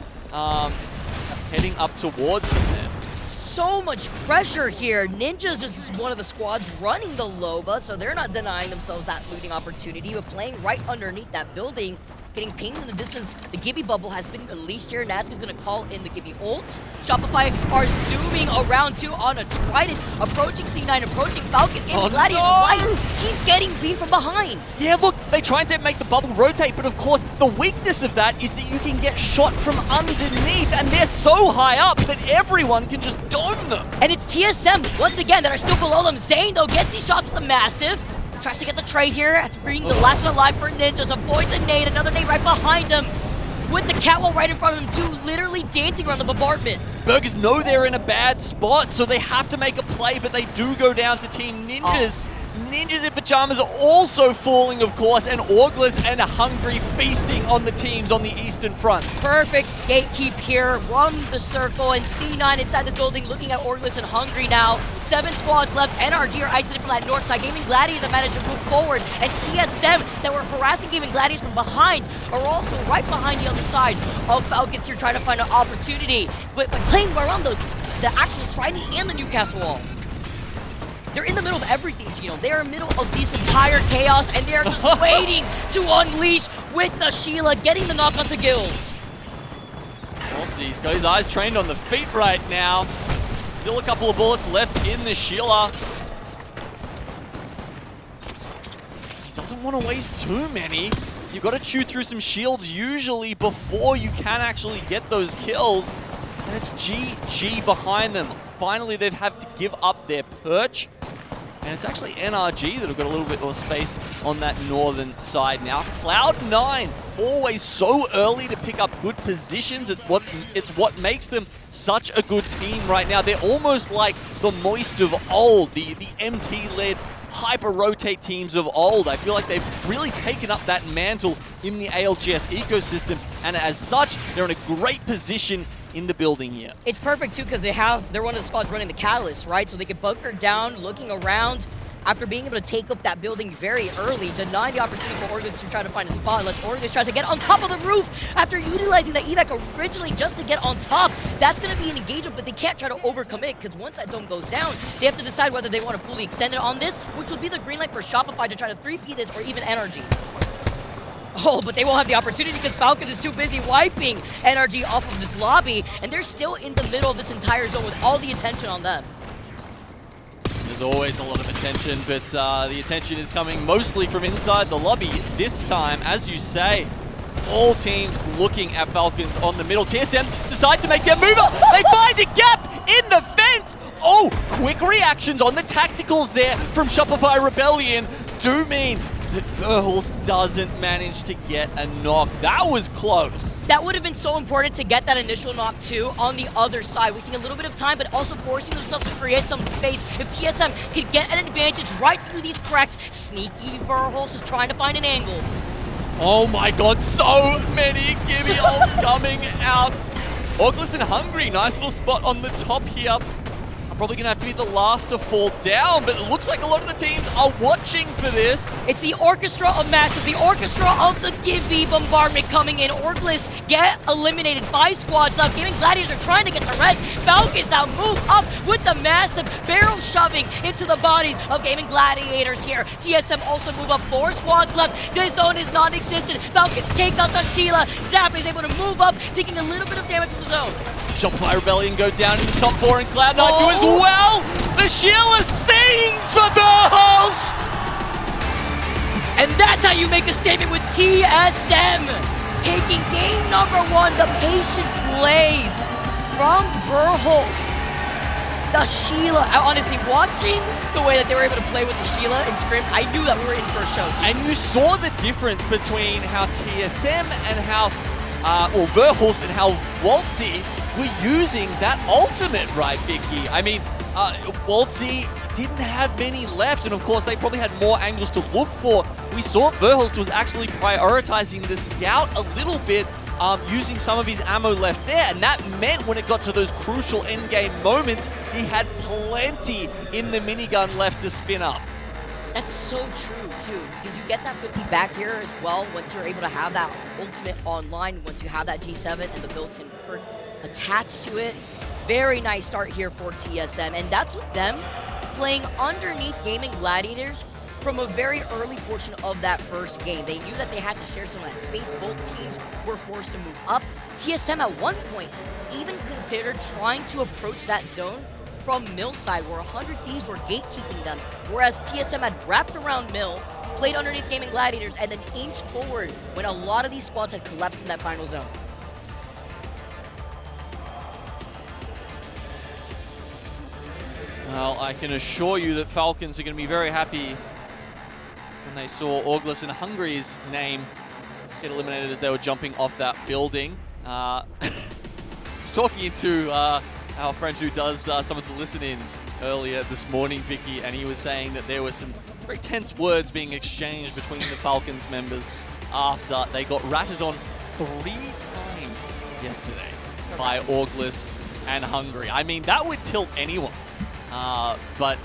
heading up towards them there. So much pressure here. Ninjas is one of the squads running the Loba, so they're not denying themselves that looting opportunity, but playing right underneath that building, getting pinged in the distance. The Gibby bubble has been unleashed here. Nask is going to call in the Gibby ult. Shopify are zooming around too on a Trident, approaching C9, approaching Falcons. Gaming Gladiators White keeps getting beamed from behind. Yeah, look, they tried to make the bubble rotate, but of course, the weakness of that is that you can get shot from underneath, and they're so high up that everyone can just dome them. And it's TSM, once again, that are still below them. Zane, though, gets these shots with the Massive. Tries to get the trade here after bringing the last one alive for Ninjas. Avoids a nade, another nade right behind him. With the catwalk right in front of him, too, literally dancing around the bombardment. Burgers know they're in a bad spot, so they have to make a play, but they do go down to Team Ninjas. Ninjas in Pajamas are also falling, of course, and Auglis and Hungry feasting on the teams on the eastern front. Perfect gatekeep here, run the circle, and C9 inside this building looking at Auglis and Hungry now. 7 squads left, NRG are isolated from that north side. Gaming Gladiators have managed to move forward, and TSM that were harassing Gaming Gladiators from behind are also right behind the other side of Falcons here trying to find an opportunity. But playing around the actual Trident and the Newcastle wall. They're in the middle of everything, Gino. They're in the middle of this entire chaos, and they're just waiting to unleash with the Sheila, getting the knock onto Gills. He's got his eyes trained on the feet right now. Still a couple of bullets left in the Sheila. He doesn't want to waste too many. You've got to chew through some shields usually before you can actually get those kills. And it's GG behind them. Finally, they've had to give up their perch. And it's actually NRG that have got a little bit more space on that northern side now. Cloud9, always so early to pick up good positions. It's what makes them such a good team right now. They're almost like the Moist of old, the MT-led hyper-rotate teams of old. I feel like they've really taken up that mantle in the ALGS ecosystem. And as such, they're in a great position in the building here. It's perfect too because they're one of the squads running the Catalyst, right? So they can bunker down, looking around after being able to take up that building very early, denying the opportunity for Organs to try to find a spot unless Organs tries to get on top of the roof after utilizing the evac originally just to get on top. That's going to be an engagement, but they can't try to overcommit because once that dome goes down, they have to decide whether they want to fully extend it on this, which will be the green light for Shopify to try to 3P this or even NRG. Oh, but they won't have the opportunity because Falcons is too busy wiping NRG off of this lobby, and they're still in the middle of this entire zone with all the attention on them. There's always a lot of attention, but the attention is coming mostly from inside the lobby. This time, as you say, all teams looking at Falcons on the middle. TSM decide to make their move up. They find a gap in the fence. Oh, quick reactions on the tacticals there from Shopify Rebellion do mean that Verhulst doesn't manage to get a knock. That was close. That would have been so important to get that initial knock too on the other side. Wasting a little bit of time, but also forcing themselves to create some space. If TSM could get an advantage right through these cracks, sneaky Verhulst is trying to find an angle. Oh my god, so many Gibby ults coming out. Auglis and Hungry, nice little spot on the top here. Probably going to have to be the last to fall down, but it looks like a lot of the teams are watching for this. It's the orchestra of Massive, the orchestra of the Gibby bombardment coming in. Orglis get eliminated, 5 squads left. Gaming Gladiators are trying to get the rest. Falcons now move up with the Massive, barrel shoving into the bodies of Gaming Gladiators here. TSM also move up, 4 squads left. This zone is non-existent. Falcons take out the Sheila. Zap is able to move up, taking a little bit of damage from the zone. Shopify Rebellion go down in the top 4 and Cloud9 do as well. The Sheila sings for Verhulst. And that's how you make a statement with TSM. Taking game number 1, the patient plays from Verhulst. The Sheila, honestly, watching the way that they were able to play with the Sheila and Scrim, I knew that we were in for a show. And you saw the difference between how TSM and how, or Verhulst and how Waltzy were using that ultimate, right, Vicky? I mean, Waltzy didn't have many left, and of course they probably had more angles to look for. We saw Verhulst was actually prioritizing the scout a little bit, using some of his ammo left there, and that meant when it got to those crucial endgame moments, he had plenty in the minigun left to spin up. That's so true, too, because you get that 50 back here as well once you're able to have that ultimate online, once you have that G7 and the built-in perk attached to it. Very nice start here for TSM, and that's with them playing underneath Gaming Gladiators from a very early portion of that first game. They knew that they had to share some of that space. Both teams were forced to move up. TSM at one point even considered trying to approach that zone from Mill side, where 100 Thieves were gatekeeping them, whereas TSM had wrapped around Mill, played underneath Gaming Gladiators, and then inched forward when a lot of these squads had collapsed in that final zone. Well, I can assure you that Falcons are going to be very happy when they saw ALGS and Hungary's name get eliminated as they were jumping off that building. I was talking to our friend who does some of the listen-ins earlier this morning, Vicky, and he was saying that there were some very tense words being exchanged between the Falcons members after they got ratted on 3 times yesterday by ALGS and Hungary. I mean, that would tilt anyone. But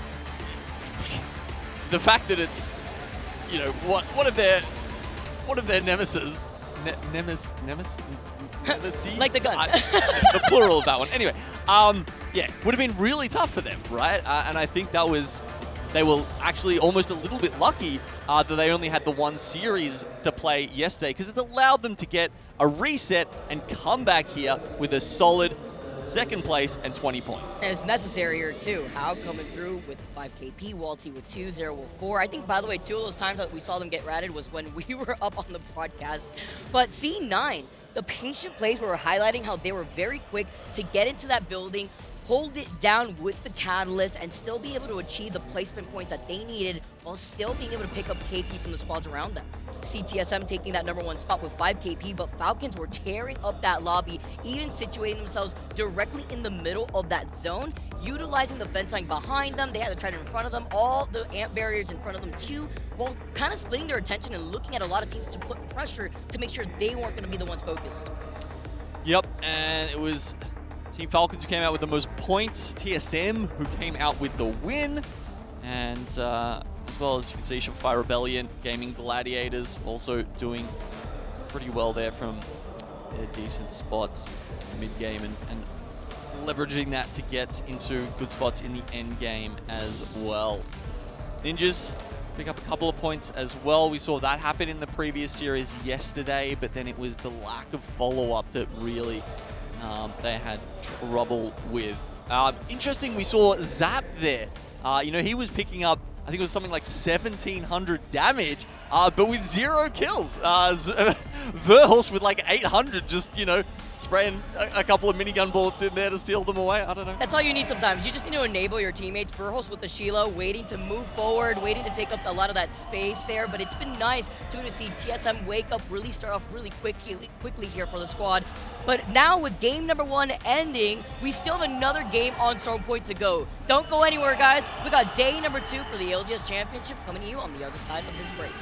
the fact that it's, you know, one of their nemesis, nemesis, like the gun. The plural of that one. Anyway, yeah, would have been really tough for them, right? And I think that was, they were actually almost a little bit lucky that they only had the one series to play yesterday, because it allowed them to get a reset and come back here with a solid second place and 20 points. And it's necessary here too. How coming through with 5 KP, Waltzy with 2, z-o-o-m with 4. I think, by the way, 2 of those times that we saw them get ratted was when we were up on the podcast. But C9, the patient plays were highlighting how they were very quick to get into that building, hold it down with the Catalyst, and still be able to achieve the placement points that they needed while still being able to pick up KP from the squads around them. CTSM taking that #1 spot with 5 KP, but Falcons were tearing up that lobby, even situating themselves directly in the middle of that zone, utilizing the fence line behind them. They had to try to in front of them, all the amp barriers in front of them too, while kind of splitting their attention and looking at a lot of teams to put pressure to make sure they weren't going to be the ones focused. Yep, and it was Team Falcons who came out with the most points, TSM who came out with the win, and as well as you can see, Shopify Rebellion, Gaming Gladiators also doing pretty well there from their decent spots mid-game and leveraging that to get into good spots in the end game as well. Ninjas pick up a couple of points as well. We saw that happen in the previous series yesterday, but then it was the lack of follow-up that really they had trouble with. Interesting, we saw Zap there. You know, he was picking up, I think it was something like 1,700 damage, but with 0 kills. Verhulst with like 800, just, you know, spraying a couple of minigun bullets in there to steal them away. I don't know. That's all you need sometimes. You just need to enable your teammates. Verhulst with the Sheila, waiting to move forward, waiting to take up a lot of that space there. But it's been nice to see TSM wake up, really start off really quickly here for the squad. But now with game #1 ending, we still have another game on Storm Point to go. Don't go anywhere, guys. We got day #2 for the ALGS Championship coming to you on the other side of this break.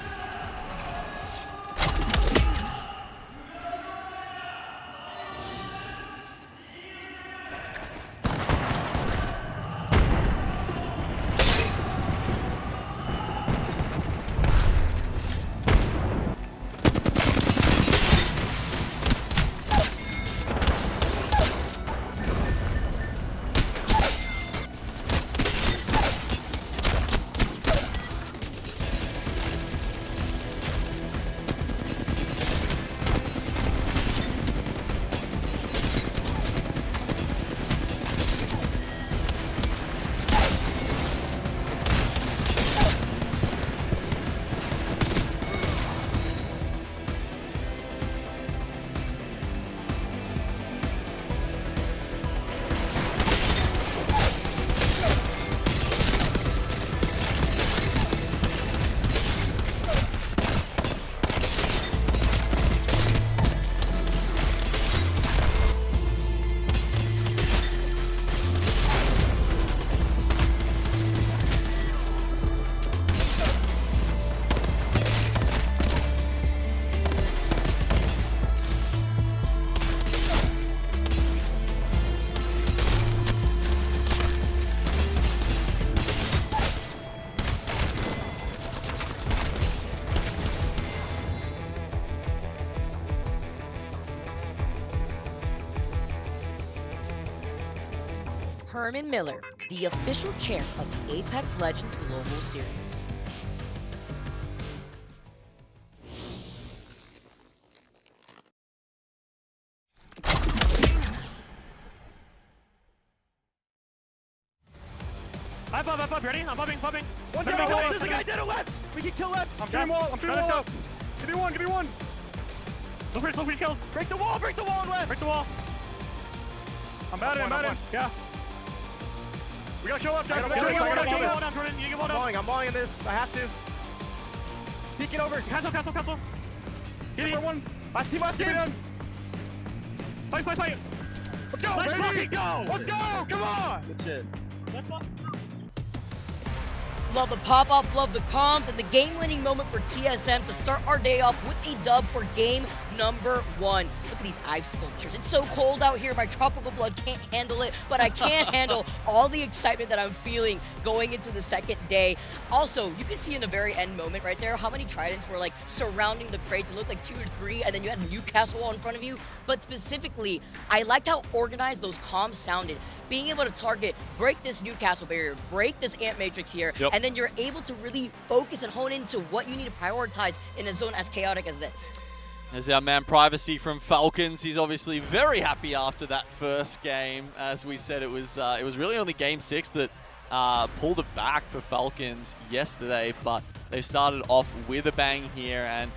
Herman Miller, the official chair of the Apex Legends Global Series. I'm up, ready? I'm popping. One down left, there's a guy dead on left! We can kill left! I'm shooting wall up. Give me one. Slow freeze kills. Break the wall on left! Break the wall. I'm batting. Yeah. We gotta kill up, Jack. I'm balling in this, I have to. Peek it over. Castle. Get it. One. I see. Fight. Let's go, Let's baby! fucking go! Let's go! Come on! Good shit. Love the pop-up, love the comms, and the game-winning moment for TSM to start our day off with a dub for game number 1. Look at these ice sculptures. It's so cold out here. My tropical blood can't handle it, but I can't handle all the excitement that I'm feeling going into the second day. Also, you can see in the very end moment right there how many tridents were like surrounding the crates. It looked like 2 or 3, and then you had a Newcastle wall in front of you. But specifically, I liked how organized those comms sounded. Being able to target, break this Newcastle barrier, break this ant matrix here, and then you're able to really focus and hone into what you need to prioritize in a zone as chaotic as this. There's our man Privacy from Falcons. He's obviously very happy after that first game. As we said, it was really only game 6 that pulled it back for Falcons yesterday, but they started off with a bang here, and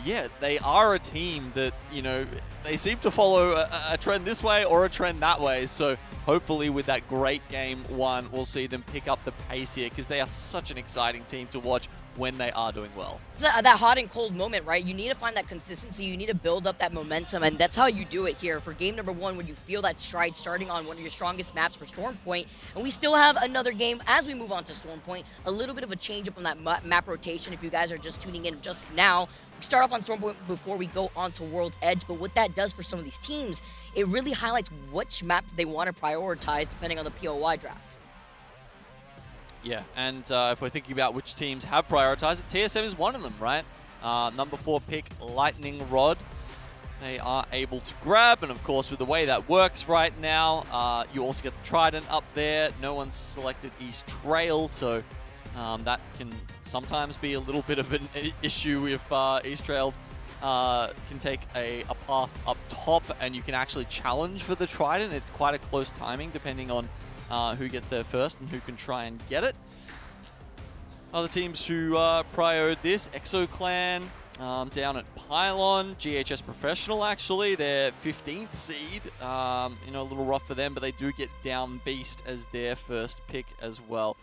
yeah, they are a team that, you know, they seem to follow a trend this way or a trend that way. So hopefully with that great game 1, we'll see them pick up the pace here, because they are such an exciting team to watch when they are doing well. It's that hot and cold moment, right? You need to find that consistency. You need to build up that momentum, and that's how you do it here for game number 1, when you feel that stride starting on one of your strongest maps for Stormpoint. And we still have another game as we move on to Stormpoint. A little bit of a change up on that map rotation if you guys are just tuning in just now. We start off on Stormpoint before we go on to World's Edge, but what that does for some of these teams, it really highlights which map they want to prioritize depending on the POI draft. Yeah, and if we're thinking about which teams have prioritized it, TSM is one of them, right? Number 4 pick, Lightning Rod. They are able to grab, and of course with the way that works right now, you also get the Trident up there. No one's selected East Trail, so that can sometimes be a little bit of an issue if East Trail can take a path up top and you can actually challenge for the Trident. It's quite a close timing depending on who gets there first and who can try and get it. Other teams who prioed this, Exo Clan down at Pylon, GHS Professional actually, they're 15th seed. You know, a little rough for them, but they do get Down Beast as their first pick as well.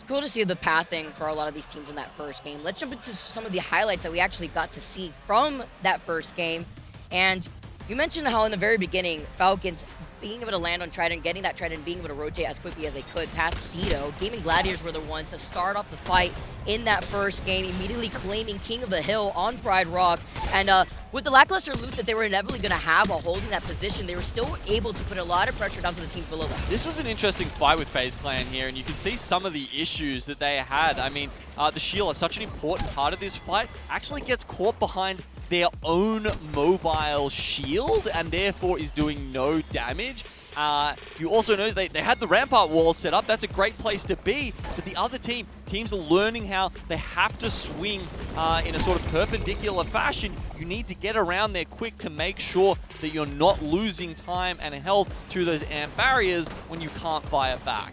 Cool to see the pathing for a lot of these teams in that first game. Let's jump into some of the highlights that we actually got to see from that first game. And you mentioned how in the very beginning, Falcons being able to land on Trident, getting that Trident, being able to rotate as quickly as they could past z-o-o. Gaming Gladiators were the ones to start off the fight in that first game, immediately claiming King of the Hill on Pride Rock. And with the lackluster loot that they were inevitably going to have while holding that position, they were still able to put a lot of pressure down to the teams below them. This was an interesting fight with FaZe Clan here, and you can see some of the issues that they had. I mean, the shield is such an important part of this fight, actually gets caught behind their own mobile shield, and therefore is doing no damage. You also know they had the rampart wall set up. That's a great place to be. But the other teams are learning how they have to swing in a sort of perpendicular fashion. You need to get around there quick to make sure that you're not losing time and health to those ant barriers when you can't fire back.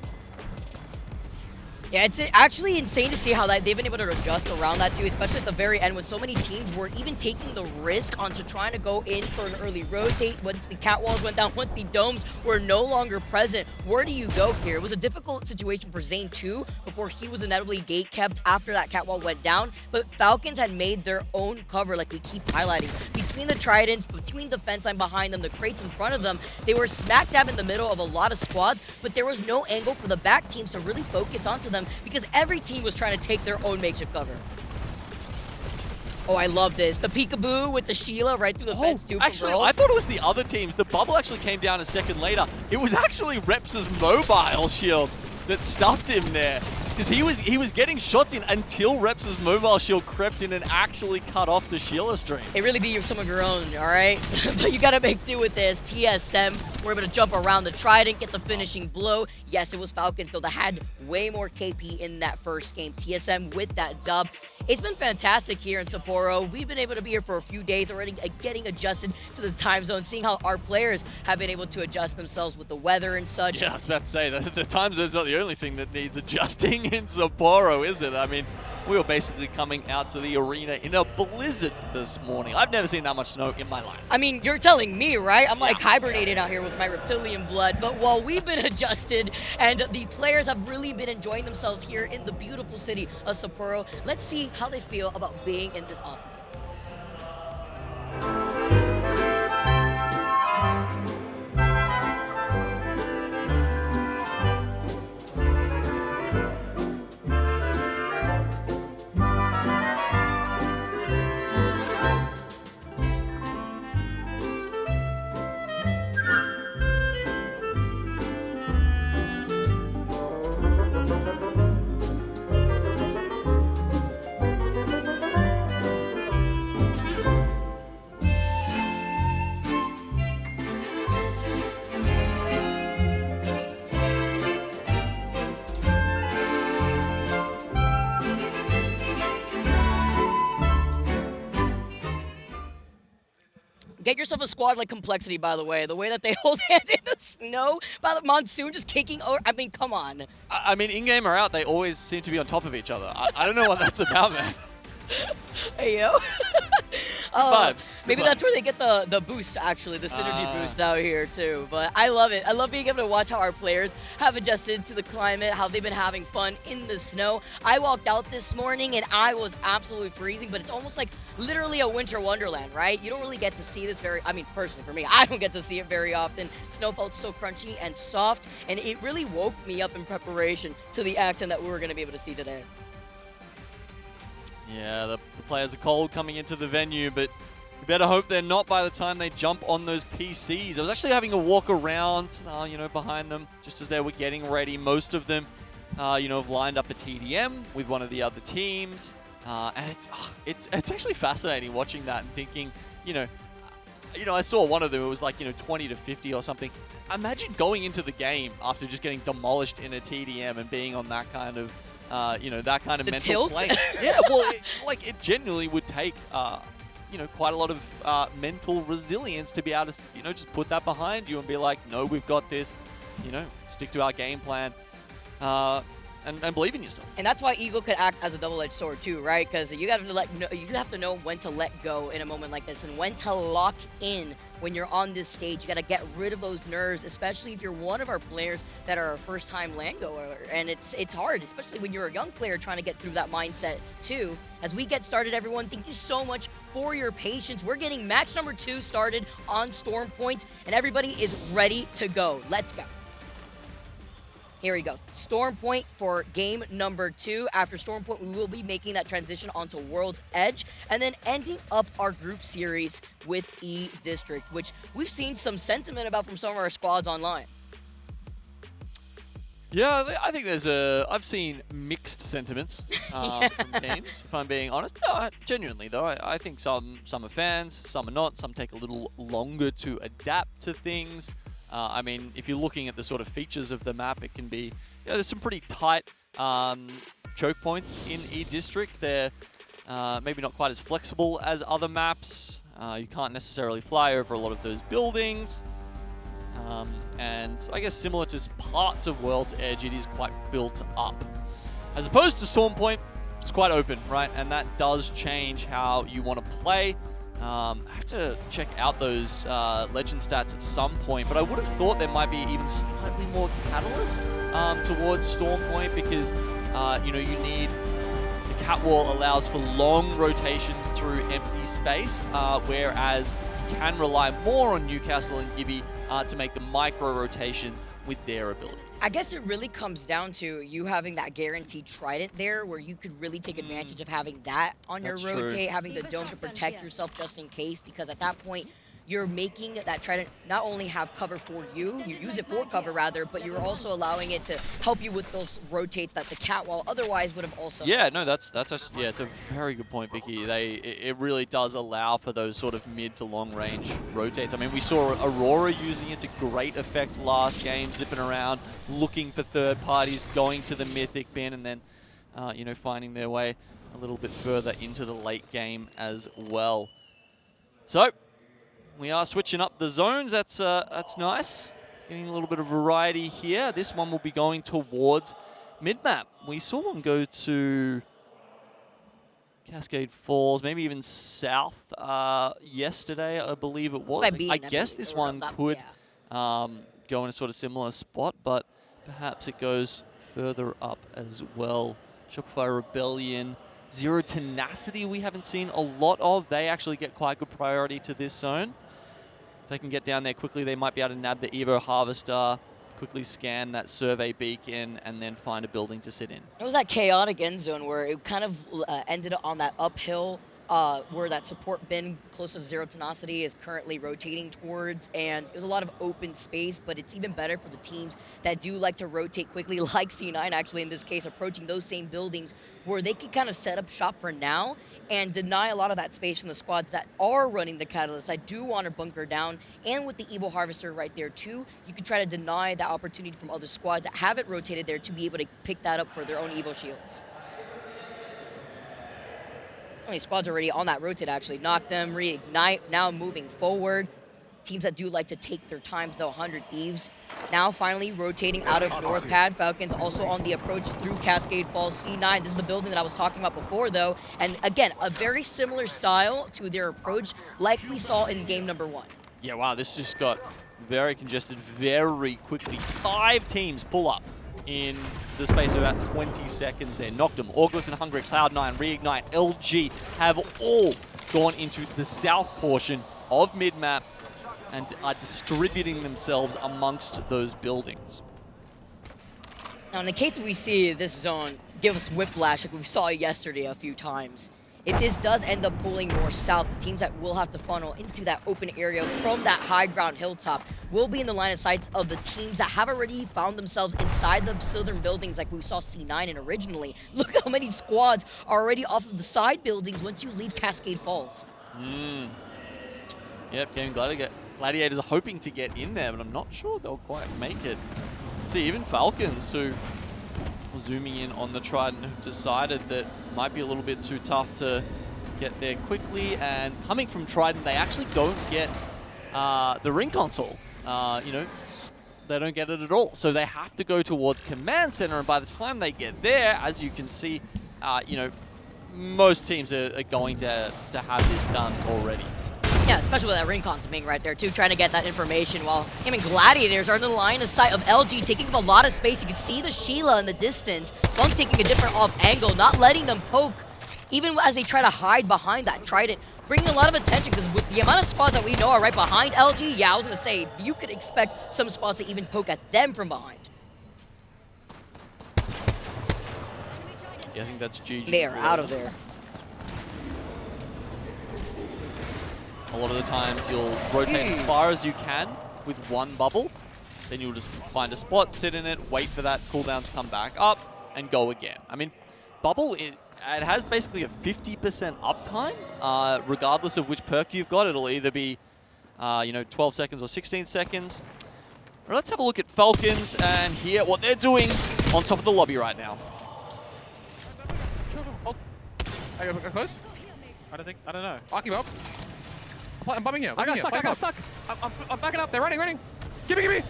Yeah, it's actually insane to see how they've been able to adjust around that too, especially at the very end when so many teams were even taking the risk onto trying to go in for an early rotate. Once the cat walls went down, once the domes were no longer present, where do you go here? It was a difficult situation for Zane too before he was inevitably gate kept after that cat wall went down, but Falcons had made their own cover like we keep highlighting. Between the Tridents, between the fence line behind them, the crates in front of them, they were smack dab in the middle of a lot of squads, but there was no angle for the back teams to really focus onto them because every team was trying to take their own makeshift cover. Oh, I love this. The peekaboo with the Sheila right through the fence too. Actually, I thought it was the other teams. The bubble actually came down a second later. It was actually Reps' mobile shield that stuffed him there. because he was getting shots in until Reps' mobile shield crept in and actually cut off the Sheila stream. It really be some of your own, all right? But you gotta make do with this. TSM were able to jump around the trident, get the finishing blow. Yes, it was Falcons, though, that had way more KP in that first game. TSM with that dub. It's been fantastic here in Sapporo. We've been able to be here for a few days already, getting adjusted to the time zone, seeing how our players have been able to adjust themselves with the weather and such. Yeah, I was about to say, the time zone's not the only thing that needs adjusting in Sapporo, is it? I mean, we were basically coming out to the arena in a blizzard this morning. I've never seen that much snow in my life. I mean, you're telling me, right? I'm like hibernating out here with my reptilian blood. But while we've been adjusted and the players have really been enjoying themselves here in the beautiful city of Sapporo, let's see how they feel about being in this awesome city. Get yourself a squad like Complexity, by the way. The way that they hold hands in the snow by the monsoon just kicking over. I mean, come on. I mean, in-game or out, they always seem to be on top of each other. I don't know what that's about, man. Hey, yo. Vibes. Maybe Good that's vibes. where they get the boost, actually, the synergy boost out here, too. But I love it. I love being able to watch how our players have adjusted to the climate, how they've been having fun in the snow. I walked out this morning, and I was absolutely freezing, but it's almost like literally a winter wonderland, right? You don't really get to see this I mean, personally, for me, I don't get to see it very often. Snow felt so crunchy and soft, and it really woke me up in preparation to the action that we were going to be able to see today. Yeah, the players are cold coming into the venue, but you better hope they're not by the time they jump on those PCs. I was actually having a walk around, behind them, just as they were getting ready. Most of them, have lined up a TDM with one of the other teams, and it's actually fascinating watching that and thinking, I saw one of them. It was like 20 to 50 or something. Imagine going into the game after just getting demolished in a TDM and being on that kind of. That kind of the mental tilt? plane. Yeah, well, it genuinely would take, quite a lot of mental resilience to be able to, just put that behind you and be like, no, we've got this, stick to our game plan, and believe in yourself. And that's why Eagle could act as a double-edged sword too, right? Because you have to know when to let go in a moment like this and when to lock in when you're on this stage. You got to get rid of those nerves, especially if you're one of our players that are a first-time LAN goer. And it's hard, especially when you're a young player trying to get through that mindset too. As we get started, everyone, thank you so much for your patience. We're getting match number 2 started on Storm Point, and everybody is ready to go. Let's go. Here we go. Storm Point for game number 2. After Storm Point, we will be making that transition onto World's Edge and then ending up our group series with E-District, which we've seen some sentiment about from some of our squads online. Yeah, I think I've seen mixed sentiments from teams, if I'm being honest. No, genuinely though, I think some are fans, some are not, some take a little longer to adapt to things. I mean, if you're looking at the sort of features of the map, it can be, there's some pretty tight choke points in E-District. They're maybe not quite as flexible as other maps. You can't necessarily fly over a lot of those buildings. And I guess similar to parts of World's Edge, it is quite built up. As opposed to Storm Point, it's quite open, right? And that does change how you want to play. I have to check out those legend stats at some point, but I would have thought there might be even slightly more catalyst towards Storm Point because, you need the catwall allows for long rotations through empty space, whereas you can rely more on Newcastle and Gibby to make the micro rotations with their abilities. I guess it really comes down to you having that guaranteed trident there where you could really take advantage of having that on your rotate, having the dome to protect yourself just in case, because at that point, you're making that Trident not only have cover for you use it for cover rather, but you're also allowing it to help you with those rotates that the Catwall otherwise would have also. Yeah, no, that's yeah, it's a very good point, Vicky. It really does allow for those sort of mid to long range rotates. I mean, we saw Aurora using it to great effect last game, zipping around, looking for third parties, going to the Mythic bin, and then you know, finding their way a little bit further into the late game as well. So we are switching up the zones. That's nice. Getting a little bit of variety here. This one will be going towards mid-map. We saw one go to Cascade Falls, maybe even south yesterday, I believe it was. I guess this one could go in a sort of similar spot, but perhaps it goes further up as well. Shopify Rebellion, Zero Tenacity we haven't seen a lot of. They actually get quite good priority to this zone. If they can get down there quickly, they might be able to nab the Evo Harvester, quickly scan that survey beacon, and then find a building to sit in. It was that chaotic end zone where it kind of ended on that uphill where that support bin close to Zero Tenacity is currently rotating towards, and there's a lot of open space, but it's even better for the teams that do like to rotate quickly, like C9 actually in this case, approaching those same buildings where they can kind of set up shop for now and deny a lot of that space from the squads that are running the Catalyst. I do want to bunker down, and with the Evo Harvester right there too, you can try to deny that opportunity from other squads that haven't rotated there to be able to pick that up for their own Evo shields. How many squads already on that rotate actually? Knock them, reignite, now moving forward. Teams that do like to take their time, though, 100 Thieves. Now finally rotating out of North Pad. Falcons also on the approach through Cascade Falls. C9, this is the building that I was talking about before, though. And again, a very similar style to their approach like we saw in game number 1. Yeah, wow, this just got very congested very quickly. 5 teams pull up in the space of about 20 seconds there. Noctum, August and Hungry, Cloud9, Reignite, LG have all gone into the south portion of mid-map and are distributing themselves amongst those buildings. Now, in the case we see this zone give us whiplash like we saw yesterday a few times, if this does end up pulling more south, the teams that will have to funnel into that open area from that high ground hilltop will be in the line of sight of the teams that have already found themselves inside the southern buildings like we saw C9 in originally. Look how many squads are already off of the side buildings once you leave Cascade Falls. Yep, Game Gladiators are hoping to get in there, but I'm not sure they'll quite make it. See, even Falcons, who were zooming in on the Trident, have decided that might be a little bit too tough to get there quickly, and coming from Trident, they actually don't get the ring console. You know, they don't get it at all. So they have to go towards Command Center, and by the time they get there, as you can see, you know, most teams are going to have this done already. Yeah, especially with that ring console being right there too, trying to get that information while even Gladiators are in the line of sight of LG, taking up a lot of space. You can see the Sheila in the distance. Funk taking a different off angle, not letting them poke, even as they try to hide behind that Trident, bringing a lot of attention, because with the amount of squads that we know are right behind LG, yeah, I was going to say, you could expect some squads to even poke at them from behind. Yeah, I think that's GG. They are out of there. A lot of the times you'll rotate as far as you can with one bubble, then you'll just find a spot, sit in it, wait for that cooldown to come back up, and go again. I mean, bubble, it has basically a 50% uptime, regardless of which perk you've got. It'll either be, you know, 12 seconds or 16 seconds. Well, let's have a look at Falcons and hear what they're doing on top of the lobby right now. Are you close? I don't know. I'll keep up. I'm bumming here. I got stuck. I'm backing up. They're running. Give me.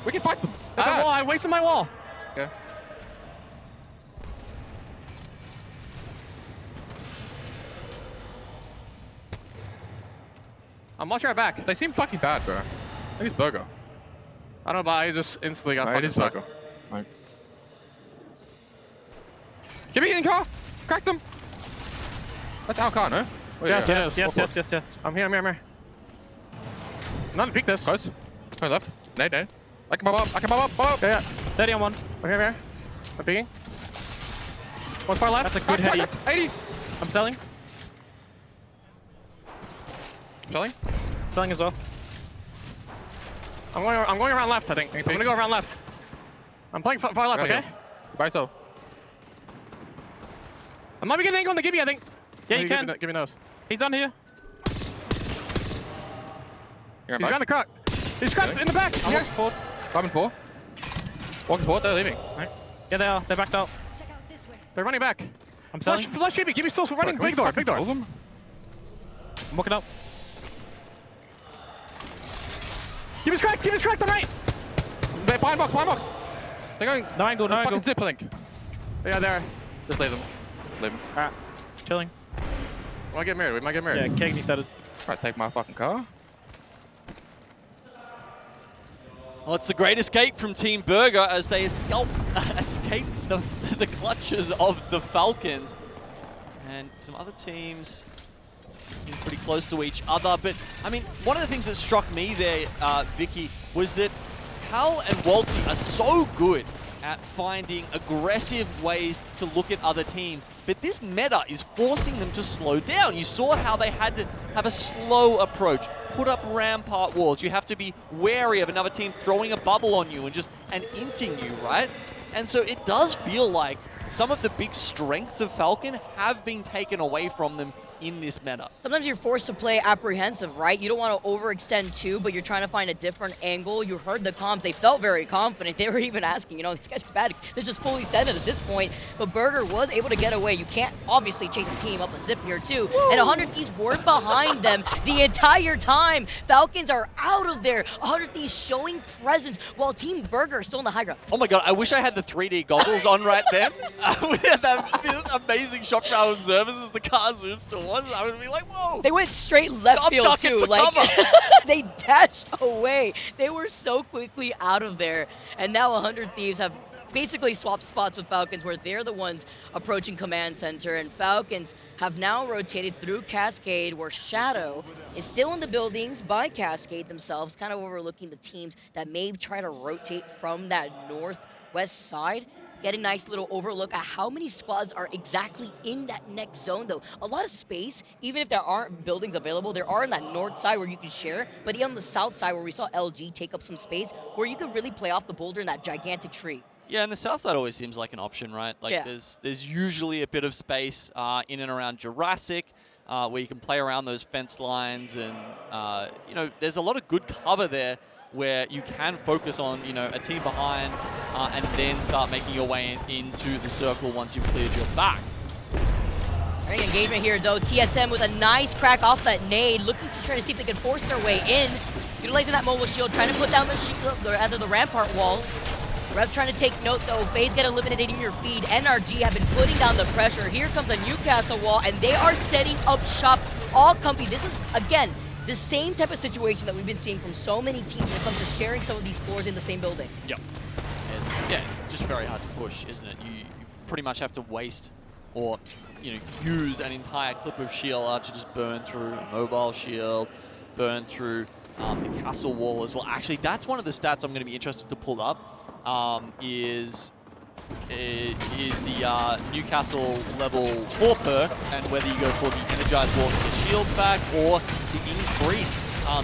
We can fight them. I wasted my wall. Okay. I'm watching our back. They seem fucking bad, bro. Maybe it's Burger. I don't know, but I just instantly got fucking stuck. Right. Give me in car. Crack them. That's our car, no? Oh, Yes. I'm here. None peek this. Close. Go left. Nade. I can bob up. Yeah. 30 on one. Okay. I'm peeking. One far left. That's a good heady. 80. I'm selling. Chilling. Selling as well. I'm going around left, I think. I'm gonna go around left. I'm playing far left, okay? Goodbye, so. I might be getting an angle on the Gibby, I think. Yeah, you can. Give me those. He's on here. You're He's behind the crack. He's cracked in the back. I'm Here. walking forward. 5 and 4. Walking forward, they're leaving. Right. Yeah, they are. They're backed out. They're running back. I'm selling. Flash Gibby. Give me sauce. Running. Big door. Big door. I'm walking up. Gibby's cracked. Gibby's cracked on right. Blind box. They're going. No angle. No angle. Fucking zip link. Yeah, there. Just leave them. Leave them. Alright. Chilling. We might get married. We might get married. Yeah, Keg needs that. Alright, take my fucking car. Well, it's the great escape from Team Burger as they escape the clutches of the Falcons. And some other teams getting pretty close to each other. But, I mean, one of the things that struck me there, Vicky, was that Hal and Walty are so good at finding aggressive ways to look at other teams. But this meta is forcing them to slow down. You saw how they had to have a slow approach, put up rampart walls. You have to be wary of another team throwing a bubble on you and inting you, right? And so it does feel like some of the big strengths of Falcon have been taken away from them in this meta. Sometimes you're forced to play apprehensive, right? You don't want to overextend too, but you're trying to find a different angle. You heard the comms. They felt very confident. They were even asking, these guys are bad. This is fully set at this point. But Burger was able to get away. You can't obviously chase a team up a zip here too. Woo! And 100 Thieves were behind them the entire time. Falcons are out of there. 100 Thieves showing presence while Team Burger is still in the high ground. Oh my god, I wish I had the 3D goggles on right then. We had that amazing shot from our observers as the car zooms towards us. I would be like, whoa. They went straight left field too. They dashed away. They were so quickly out of there. And now 100 Thieves have basically swapped spots with Falcons where they're the ones approaching command center. And Falcons have now rotated through Cascade where Shadow is still in the buildings by Cascade themselves, kind of overlooking the teams that may try to rotate from that northwest side. Get a nice little overlook at how many squads are exactly in that next zone, though. A lot of space, even if there aren't buildings available, there are on that north side where you can share, but even on the south side where we saw LG take up some space, where you could really play off the boulder in that gigantic tree. Yeah, and the south side always seems like an option, right? Like, yeah. There's usually a bit of space in and around Jurassic, where you can play around those fence lines, and, there's a lot of good cover there where you can focus on, a team behind and then start making your way into the circle once you've cleared your back. Great engagement here, though. TSM with a nice crack off that nade, looking to try to see if they can force their way in. Utilizing that mobile shield, trying to put down the shield out of the rampart walls. Rev trying to take note, though. FaZe get eliminated in your feed. NRG have been putting down the pressure. Here comes a Newcastle wall, and they are setting up shop all company. This is, again, the same type of situation that we've been seeing from so many teams when it comes to sharing some of these floors in the same building. Yep. It's just very hard to push, isn't it? You pretty much have to waste or use an entire clip of shield to just burn through a mobile shield, burn through the castle wall as well. Actually, that's one of the stats I'm going to be interested to pull up. Is the Newcastle level 4 perk, and whether you go for the energized wall to get shields back or to increase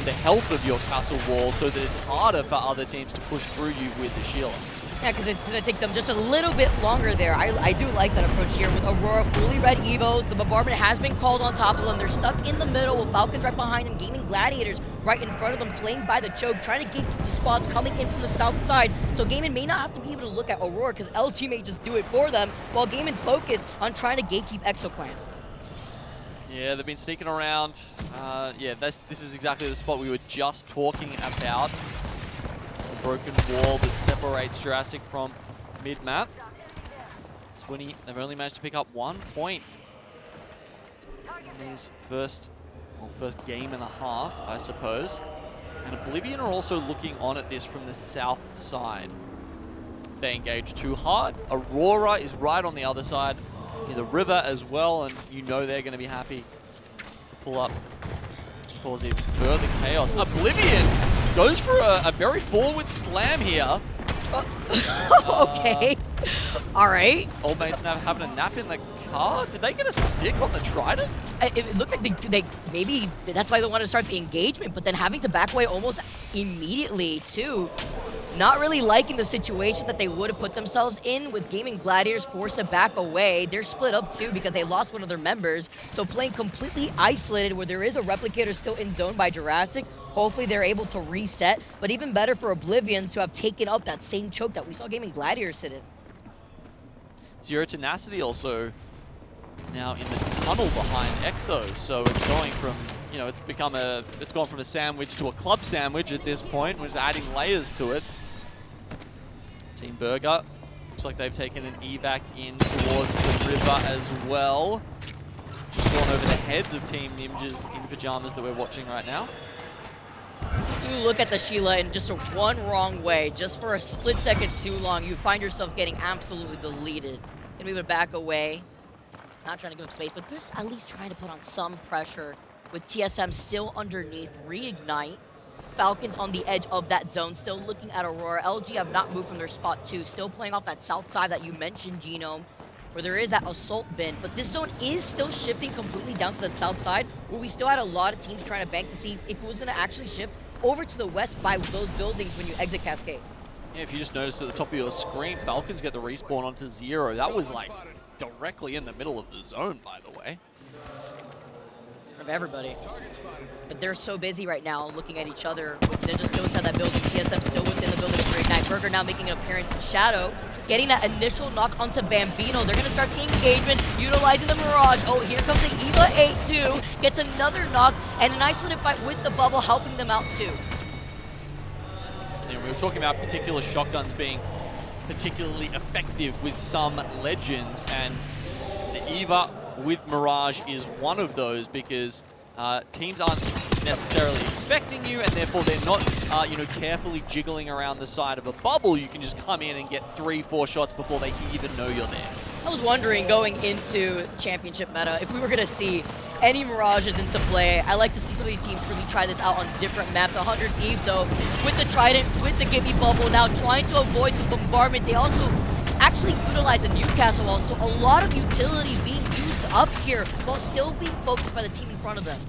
the health of your castle wall so that it's harder for other teams to push through you with the shield. Yeah, because it's going to take them just a little bit longer there. I do like that approach here with Aurora fully red Evos. The bombardment has been called on top of them. They're stuck in the middle with Falcons right behind them, Gaming Gladiators right in front of them, playing by the choke, trying to gatekeep the squads coming in from the south side. So Gaming may not have to be able to look at Aurora because LG may just do it for them, while Gaming's focused on trying to gatekeep ExoClan. Yeah, they've been sneaking around. This is exactly the spot we were just talking about. Broken wall that separates Jurassic from mid-map. Swinny, they've only managed to pick up 1 point in his first game and a half, I suppose. And Oblivion are also looking on at this from the south side. If they engage too hard, Aurora is right on the other side, near the river as well, and they're going to be happy to pull up, cause even further chaos. Oblivion goes for a very forward slam here. Okay. All right. Old mates now having a nap in the car. Did they get a stick on the Trident? it looked like they maybe that's why they wanted to start the engagement, but then having to back away almost immediately too. Not really liking the situation that they would have put themselves in with Gaming Gladiators forced to back away. They're split up too because they lost one of their members. So playing completely isolated where there is a replicator still in zone by Jurassic. Hopefully they're able to reset, but even better for Oblivion to have taken up that same choke that we saw Gaming Gladiators sit in. Zero Tenacity also now in the tunnel behind EXO, so it's going from, you know, it's gone from a sandwich to a club sandwich at this point, which is adding layers to it. Team Burger, looks like they've taken an evac in towards the river as well. Just gone over the heads of Team Ninjas in pajamas that we're watching right now. You look at the Sheila in just one wrong way, just for a split second too long, you find yourself getting absolutely deleted. Gonna be able to back away. Not trying to give up space, but just at least trying to put on some pressure with TSM still underneath. Reignite. Falcons on the edge of that zone, still looking at Aurora. LG have not moved from their spot too, still playing off that south side that you mentioned, Genome, where there is that assault bin. But this zone is still shifting completely down to the south side, where we still had a lot of teams trying to bank to see if it was going to actually shift over to the west by those buildings when you exit Cascade. Yeah, if you just noticed at the top of your screen, Falcons get the respawn onto Zero. That was like directly in the middle of the zone, by the way. Of everybody. But they're so busy right now looking at each other. They're just still inside that building. TSM still within the building for Ignite. Burger now making an appearance in Shadow. Getting that initial knock onto Bambino. They're going to start the engagement, utilizing the Mirage. Oh, here comes the EVA 8-2. Gets another knock, and an isolated fight with the bubble helping them out too. Yeah, we were talking about particular shotguns being particularly effective with some legends, and the EVA with Mirage is one of those because teams aren't necessarily expecting you, and therefore they're not, you know, carefully jiggling around the side of a bubble. You can just come in and get 3-4 shots before they even know you're there. I was wondering going into championship meta if we were going to see any Mirages into play. I like to see some of these teams really try this out on different maps. 100 Thieves though, with the Trident, with the Gibby Bubble, now trying to avoid the bombardment. They also actually utilize a Newcastle wall, so a lot of utility being used up here while still being focused by the team in front of them.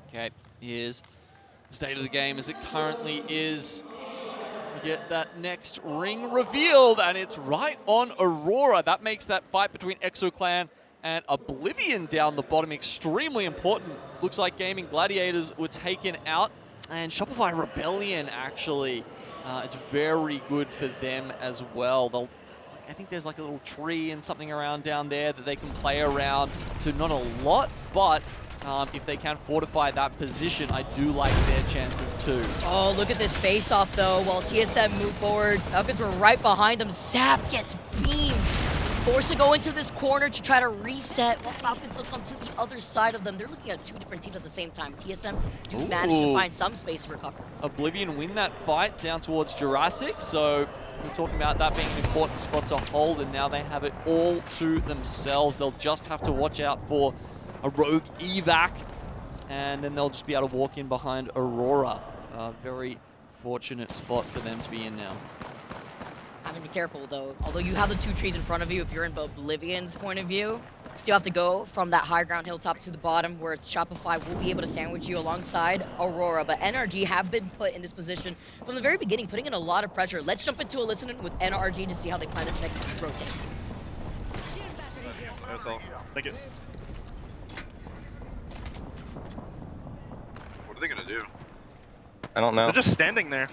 Okay, here's the state of the game as it currently is. We get that next ring revealed, and it's right on Aurora. That makes that fight between ExoClan and Oblivion down the bottom extremely important. Looks like Gaming Gladiators were taken out, and Shopify Rebellion actually, it's very good for them as well. I think there's like a little tree and something around down there that they can play around, so not a lot, but if they can fortify that position, I do like their chances too. Oh, look at this face-off though. While TSM move forward, Falcons were right behind them. Zap gets beamed. Forced to go into this corner to try to reset while Falcons look onto the other side of them. They're looking at two different teams at the same time. TSM do manage to find some space to recover. Oblivion win that fight down towards Jurassic, so we're talking about that being an important spot to hold, and now they have it all to themselves. They'll just have to watch out for a rogue evac, and then they'll just be able to walk in behind Aurora. Very fortunate spot for them to be in now. Having to be careful though. Although you have the two trees in front of you, if you're in Oblivion's point of view, still have to go from that high ground hilltop to the bottom where Shopify will be able to sandwich you alongside Aurora. But NRG have been put in this position from the very beginning, putting in a lot of pressure. Let's jump into a listen with NRG to see how they plan this next rotate. Thank you. What are they gonna do? I don't know. They're just standing there.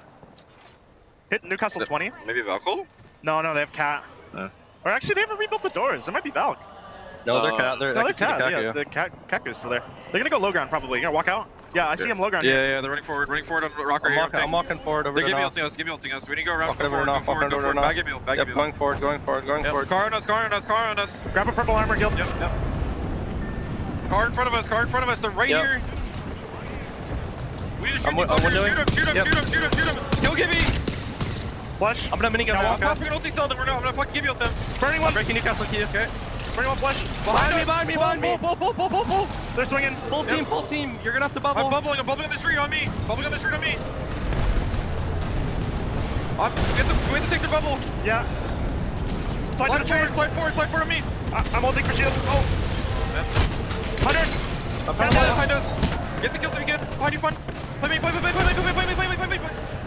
Hit Newcastle 20. Maybe Valkyrie? No, they have Cat. Or actually, they haven't rebuilt the doors. It might be Valk. No, they're Cat. No, they're Cat. Yeah, the Cat is still there. They're gonna go low ground probably. You're gonna walk out? Yeah, I see him low ground. Yeah, they're running forward on Rocker here. I'm walking forward over there. Give me ulting us. We need to go around. Go forward. Bag it, Going forward. Car on us. Grab a purple armor, Guild. Yep. Car in front of us. They're right here. We need to shoot these soldiers. Shoot him. Kill Gibby. Flush. I'm gonna minigun I'm walk out. popping an ulti cell, then I'm gonna fucking Gibby ult them. Burning one. Breaking Newcastle key. Okay. Burning one flush. Behind me. Pull. They're swinging. Full team. You're gonna have to bubble. I'm bubbling on the street on me. We have to take the bubble. Yeah. Slide forward on me. I'm holding for shield. Oh. 100. Behind us. Get the kills if you can. Behind you, front. Play me.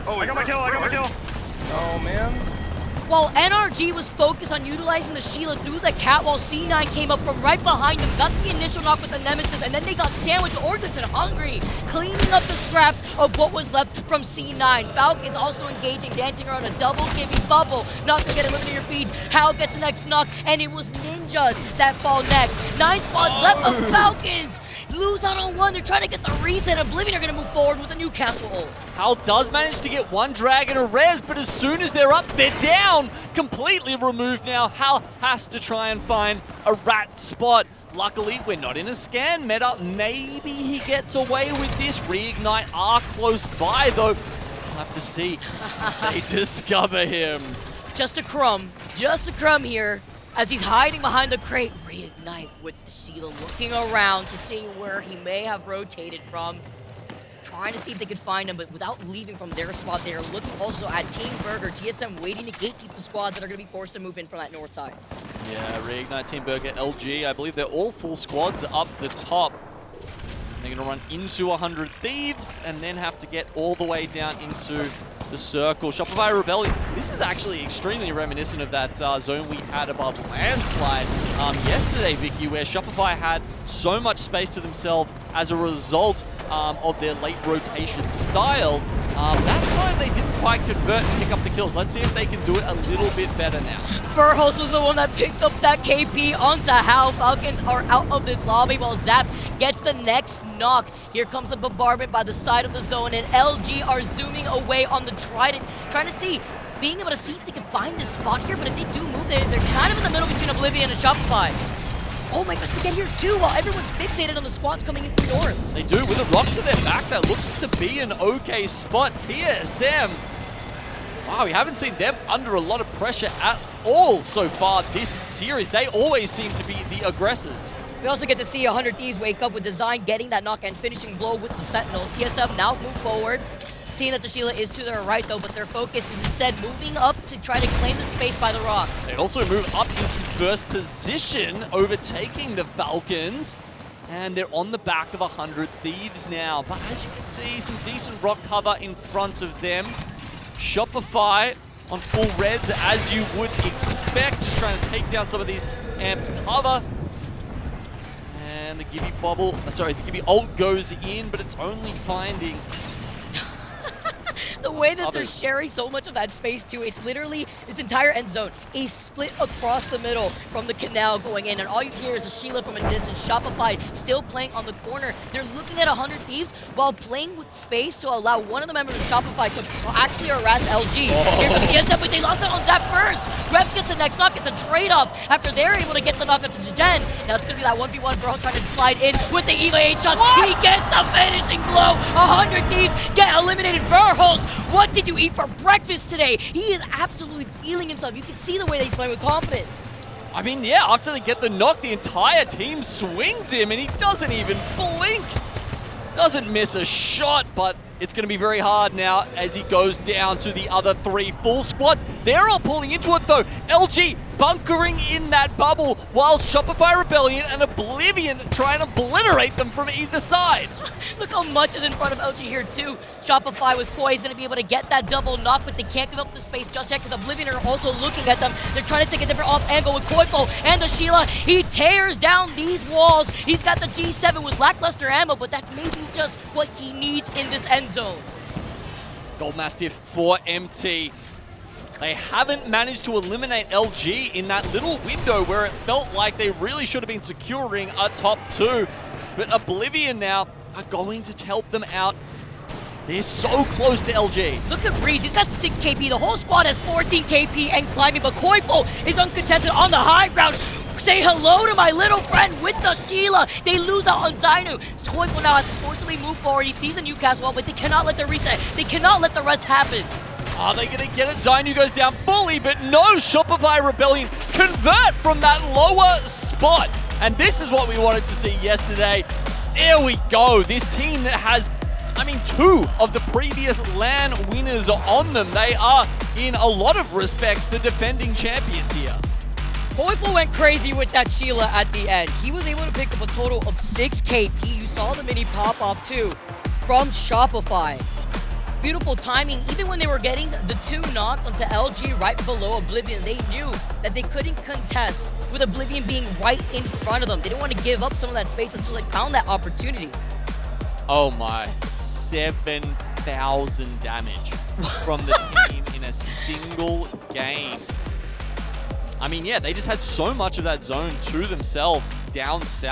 Oh, I got my kill. Oh, man. While NRG was focused on utilizing the Sheila through the cat, while C9 came up from right behind them, got the initial knock with the Nemesis, and then they got sandwiched. Ordnance and Hungry cleaning up the scraps of what was left from C9. Falcons also engaging, dancing around a double, giving bubble, not to get eliminated your feeds. Hal gets the next knock, and it was Ninjas that fall next. 9 squads left of Falcons. Lose out on 1. They're trying to get the reset. Oblivion are going to move forward with a Newcastle ult. Hal does manage to get one drag and a res, but as soon as they're up, they're down. Completely removed now. Hal has to try and find a rat spot. Luckily, we're not in a scan meta. Maybe he gets away with this. Reignite are close by, though. We'll have to see. They discover him. Just a crumb here as he's hiding behind the crate. Reignite with the Sheila looking around to see where he may have rotated from. Trying to see if they could find him, but without leaving from their spot, they are looking also at Team Burger, TSM waiting to gatekeep the squads that are going to be forced to move in from that north side. Yeah, Reignite, Team Burger, LG, I believe they're all full squads up the top. They're going to run into 100 Thieves and then have to get all the way down into the circle. Shopify Rebellion, this is actually extremely reminiscent of that zone we had above Landslide yesterday, Vicky, where Shopify had so much space to themselves as a result of their late rotation style. That time they didn't quite convert and pick up the kills. Let's see if they can do it a little bit better now. Verhos was the one that picked up that KP onto Hal. Falcons are out of this lobby while Zap gets the next knock. Here comes a bombardment by the side of the zone, and LG are zooming away on the Trident, trying to see, being able to see if they can find this spot here, but if they do move, they're kind of in the middle between Oblivion and Shopify. Oh my gosh, they get here too while everyone's fixated on the squads coming in from north. They do, with a rock to their back, that looks to be an okay spot. TSM, wow, we haven't seen them under a lot of pressure at all so far this series. They always seem to be the aggressors. We also get to see 100 Thieves wake up with Design getting that knock and finishing blow with the Sentinel. TSM now move forward, seeing that the Sheila is to their right though, but their focus is instead moving up to try to claim the space by the rock. They also move up into first position, overtaking the Falcons. And they're on the back of 100 Thieves now. But as you can see, some decent rock cover in front of them. Shopify on full reds, as you would expect, just trying to take down some of these amped cover. And the Gibby bubble, the Gibby ult goes in, but it's only finding The way that they're others. sharing so much of that space too, it's literally this entire end zone, a split across the middle from the canal going in, and all you hear is a Sheila from a distance. Shopify still playing on the corner. They're looking at 100 Thieves while playing with space to allow one of the members of Shopify to actually harass LG. Here comes the ESF, but they lost out on Zap first. Reps gets the next knock. It's a trade-off after they're able to get the knock onto Jen. Now it's going to be that 1v1 Burl trying to slide in with the EVA 8 shots. What? He gets the finishing blow. 100 Thieves get eliminated. Burhos, what did you eat for breakfast today? He is absolutely feeling himself. You can see the way that he's playing with confidence. I mean, yeah, after they get the knock, the entire team swings him and he doesn't even blink. Doesn't miss a shot, but it's going to be very hard now as he goes down to the other 3 full squads. They're all pulling into it though. LG bunkering in that bubble while Shopify Rebellion and Oblivion trying to obliterate them from either side. Look how much is in front of LG here too. Shopify with Koi is going to be able to get that double knock, but they can't give up the space just yet because Oblivion are also looking at them. They're trying to take a different off angle with Koipo and the Sheila. He tears down these walls. He's got the G7 with lackluster ammo, but that may be just what he needs in this end zone. Gold Mastiff for MT. They haven't managed to eliminate LG in that little window where it felt like they really should have been securing a top 2. But Oblivion now are going to help them out. They're so close to LG. Look at Breeze, he's got 6 KP. The whole squad has 14 KP and climbing, but Koipo is uncontested on the high ground. Say hello to my little friend with the Sheila. They lose out on Zainu. Koipo now has to forcibly move forward. He sees a Newcastle, but they cannot let the reset. They cannot let the rest happen. Are they going to get it? Zainu goes down fully, but no, Shopify Rebellion convert from that lower spot. And this is what we wanted to see yesterday. There we go. This team that has, 2 of the previous LAN winners on them. They are, in a lot of respects, the defending champions here. Poipo went crazy with that Sheila at the end. He was able to pick up a total of 6 KP. You saw the mini pop-off too from Shopify. Beautiful timing. Even when they were getting the 2 knocks onto LG right below Oblivion, they knew that they couldn't contest with Oblivion being right in front of them. They didn't want to give up some of that space until they found that opportunity. Oh my, 7,000 damage from the team in a single game. I mean, yeah, they just had so much of that zone to themselves down south.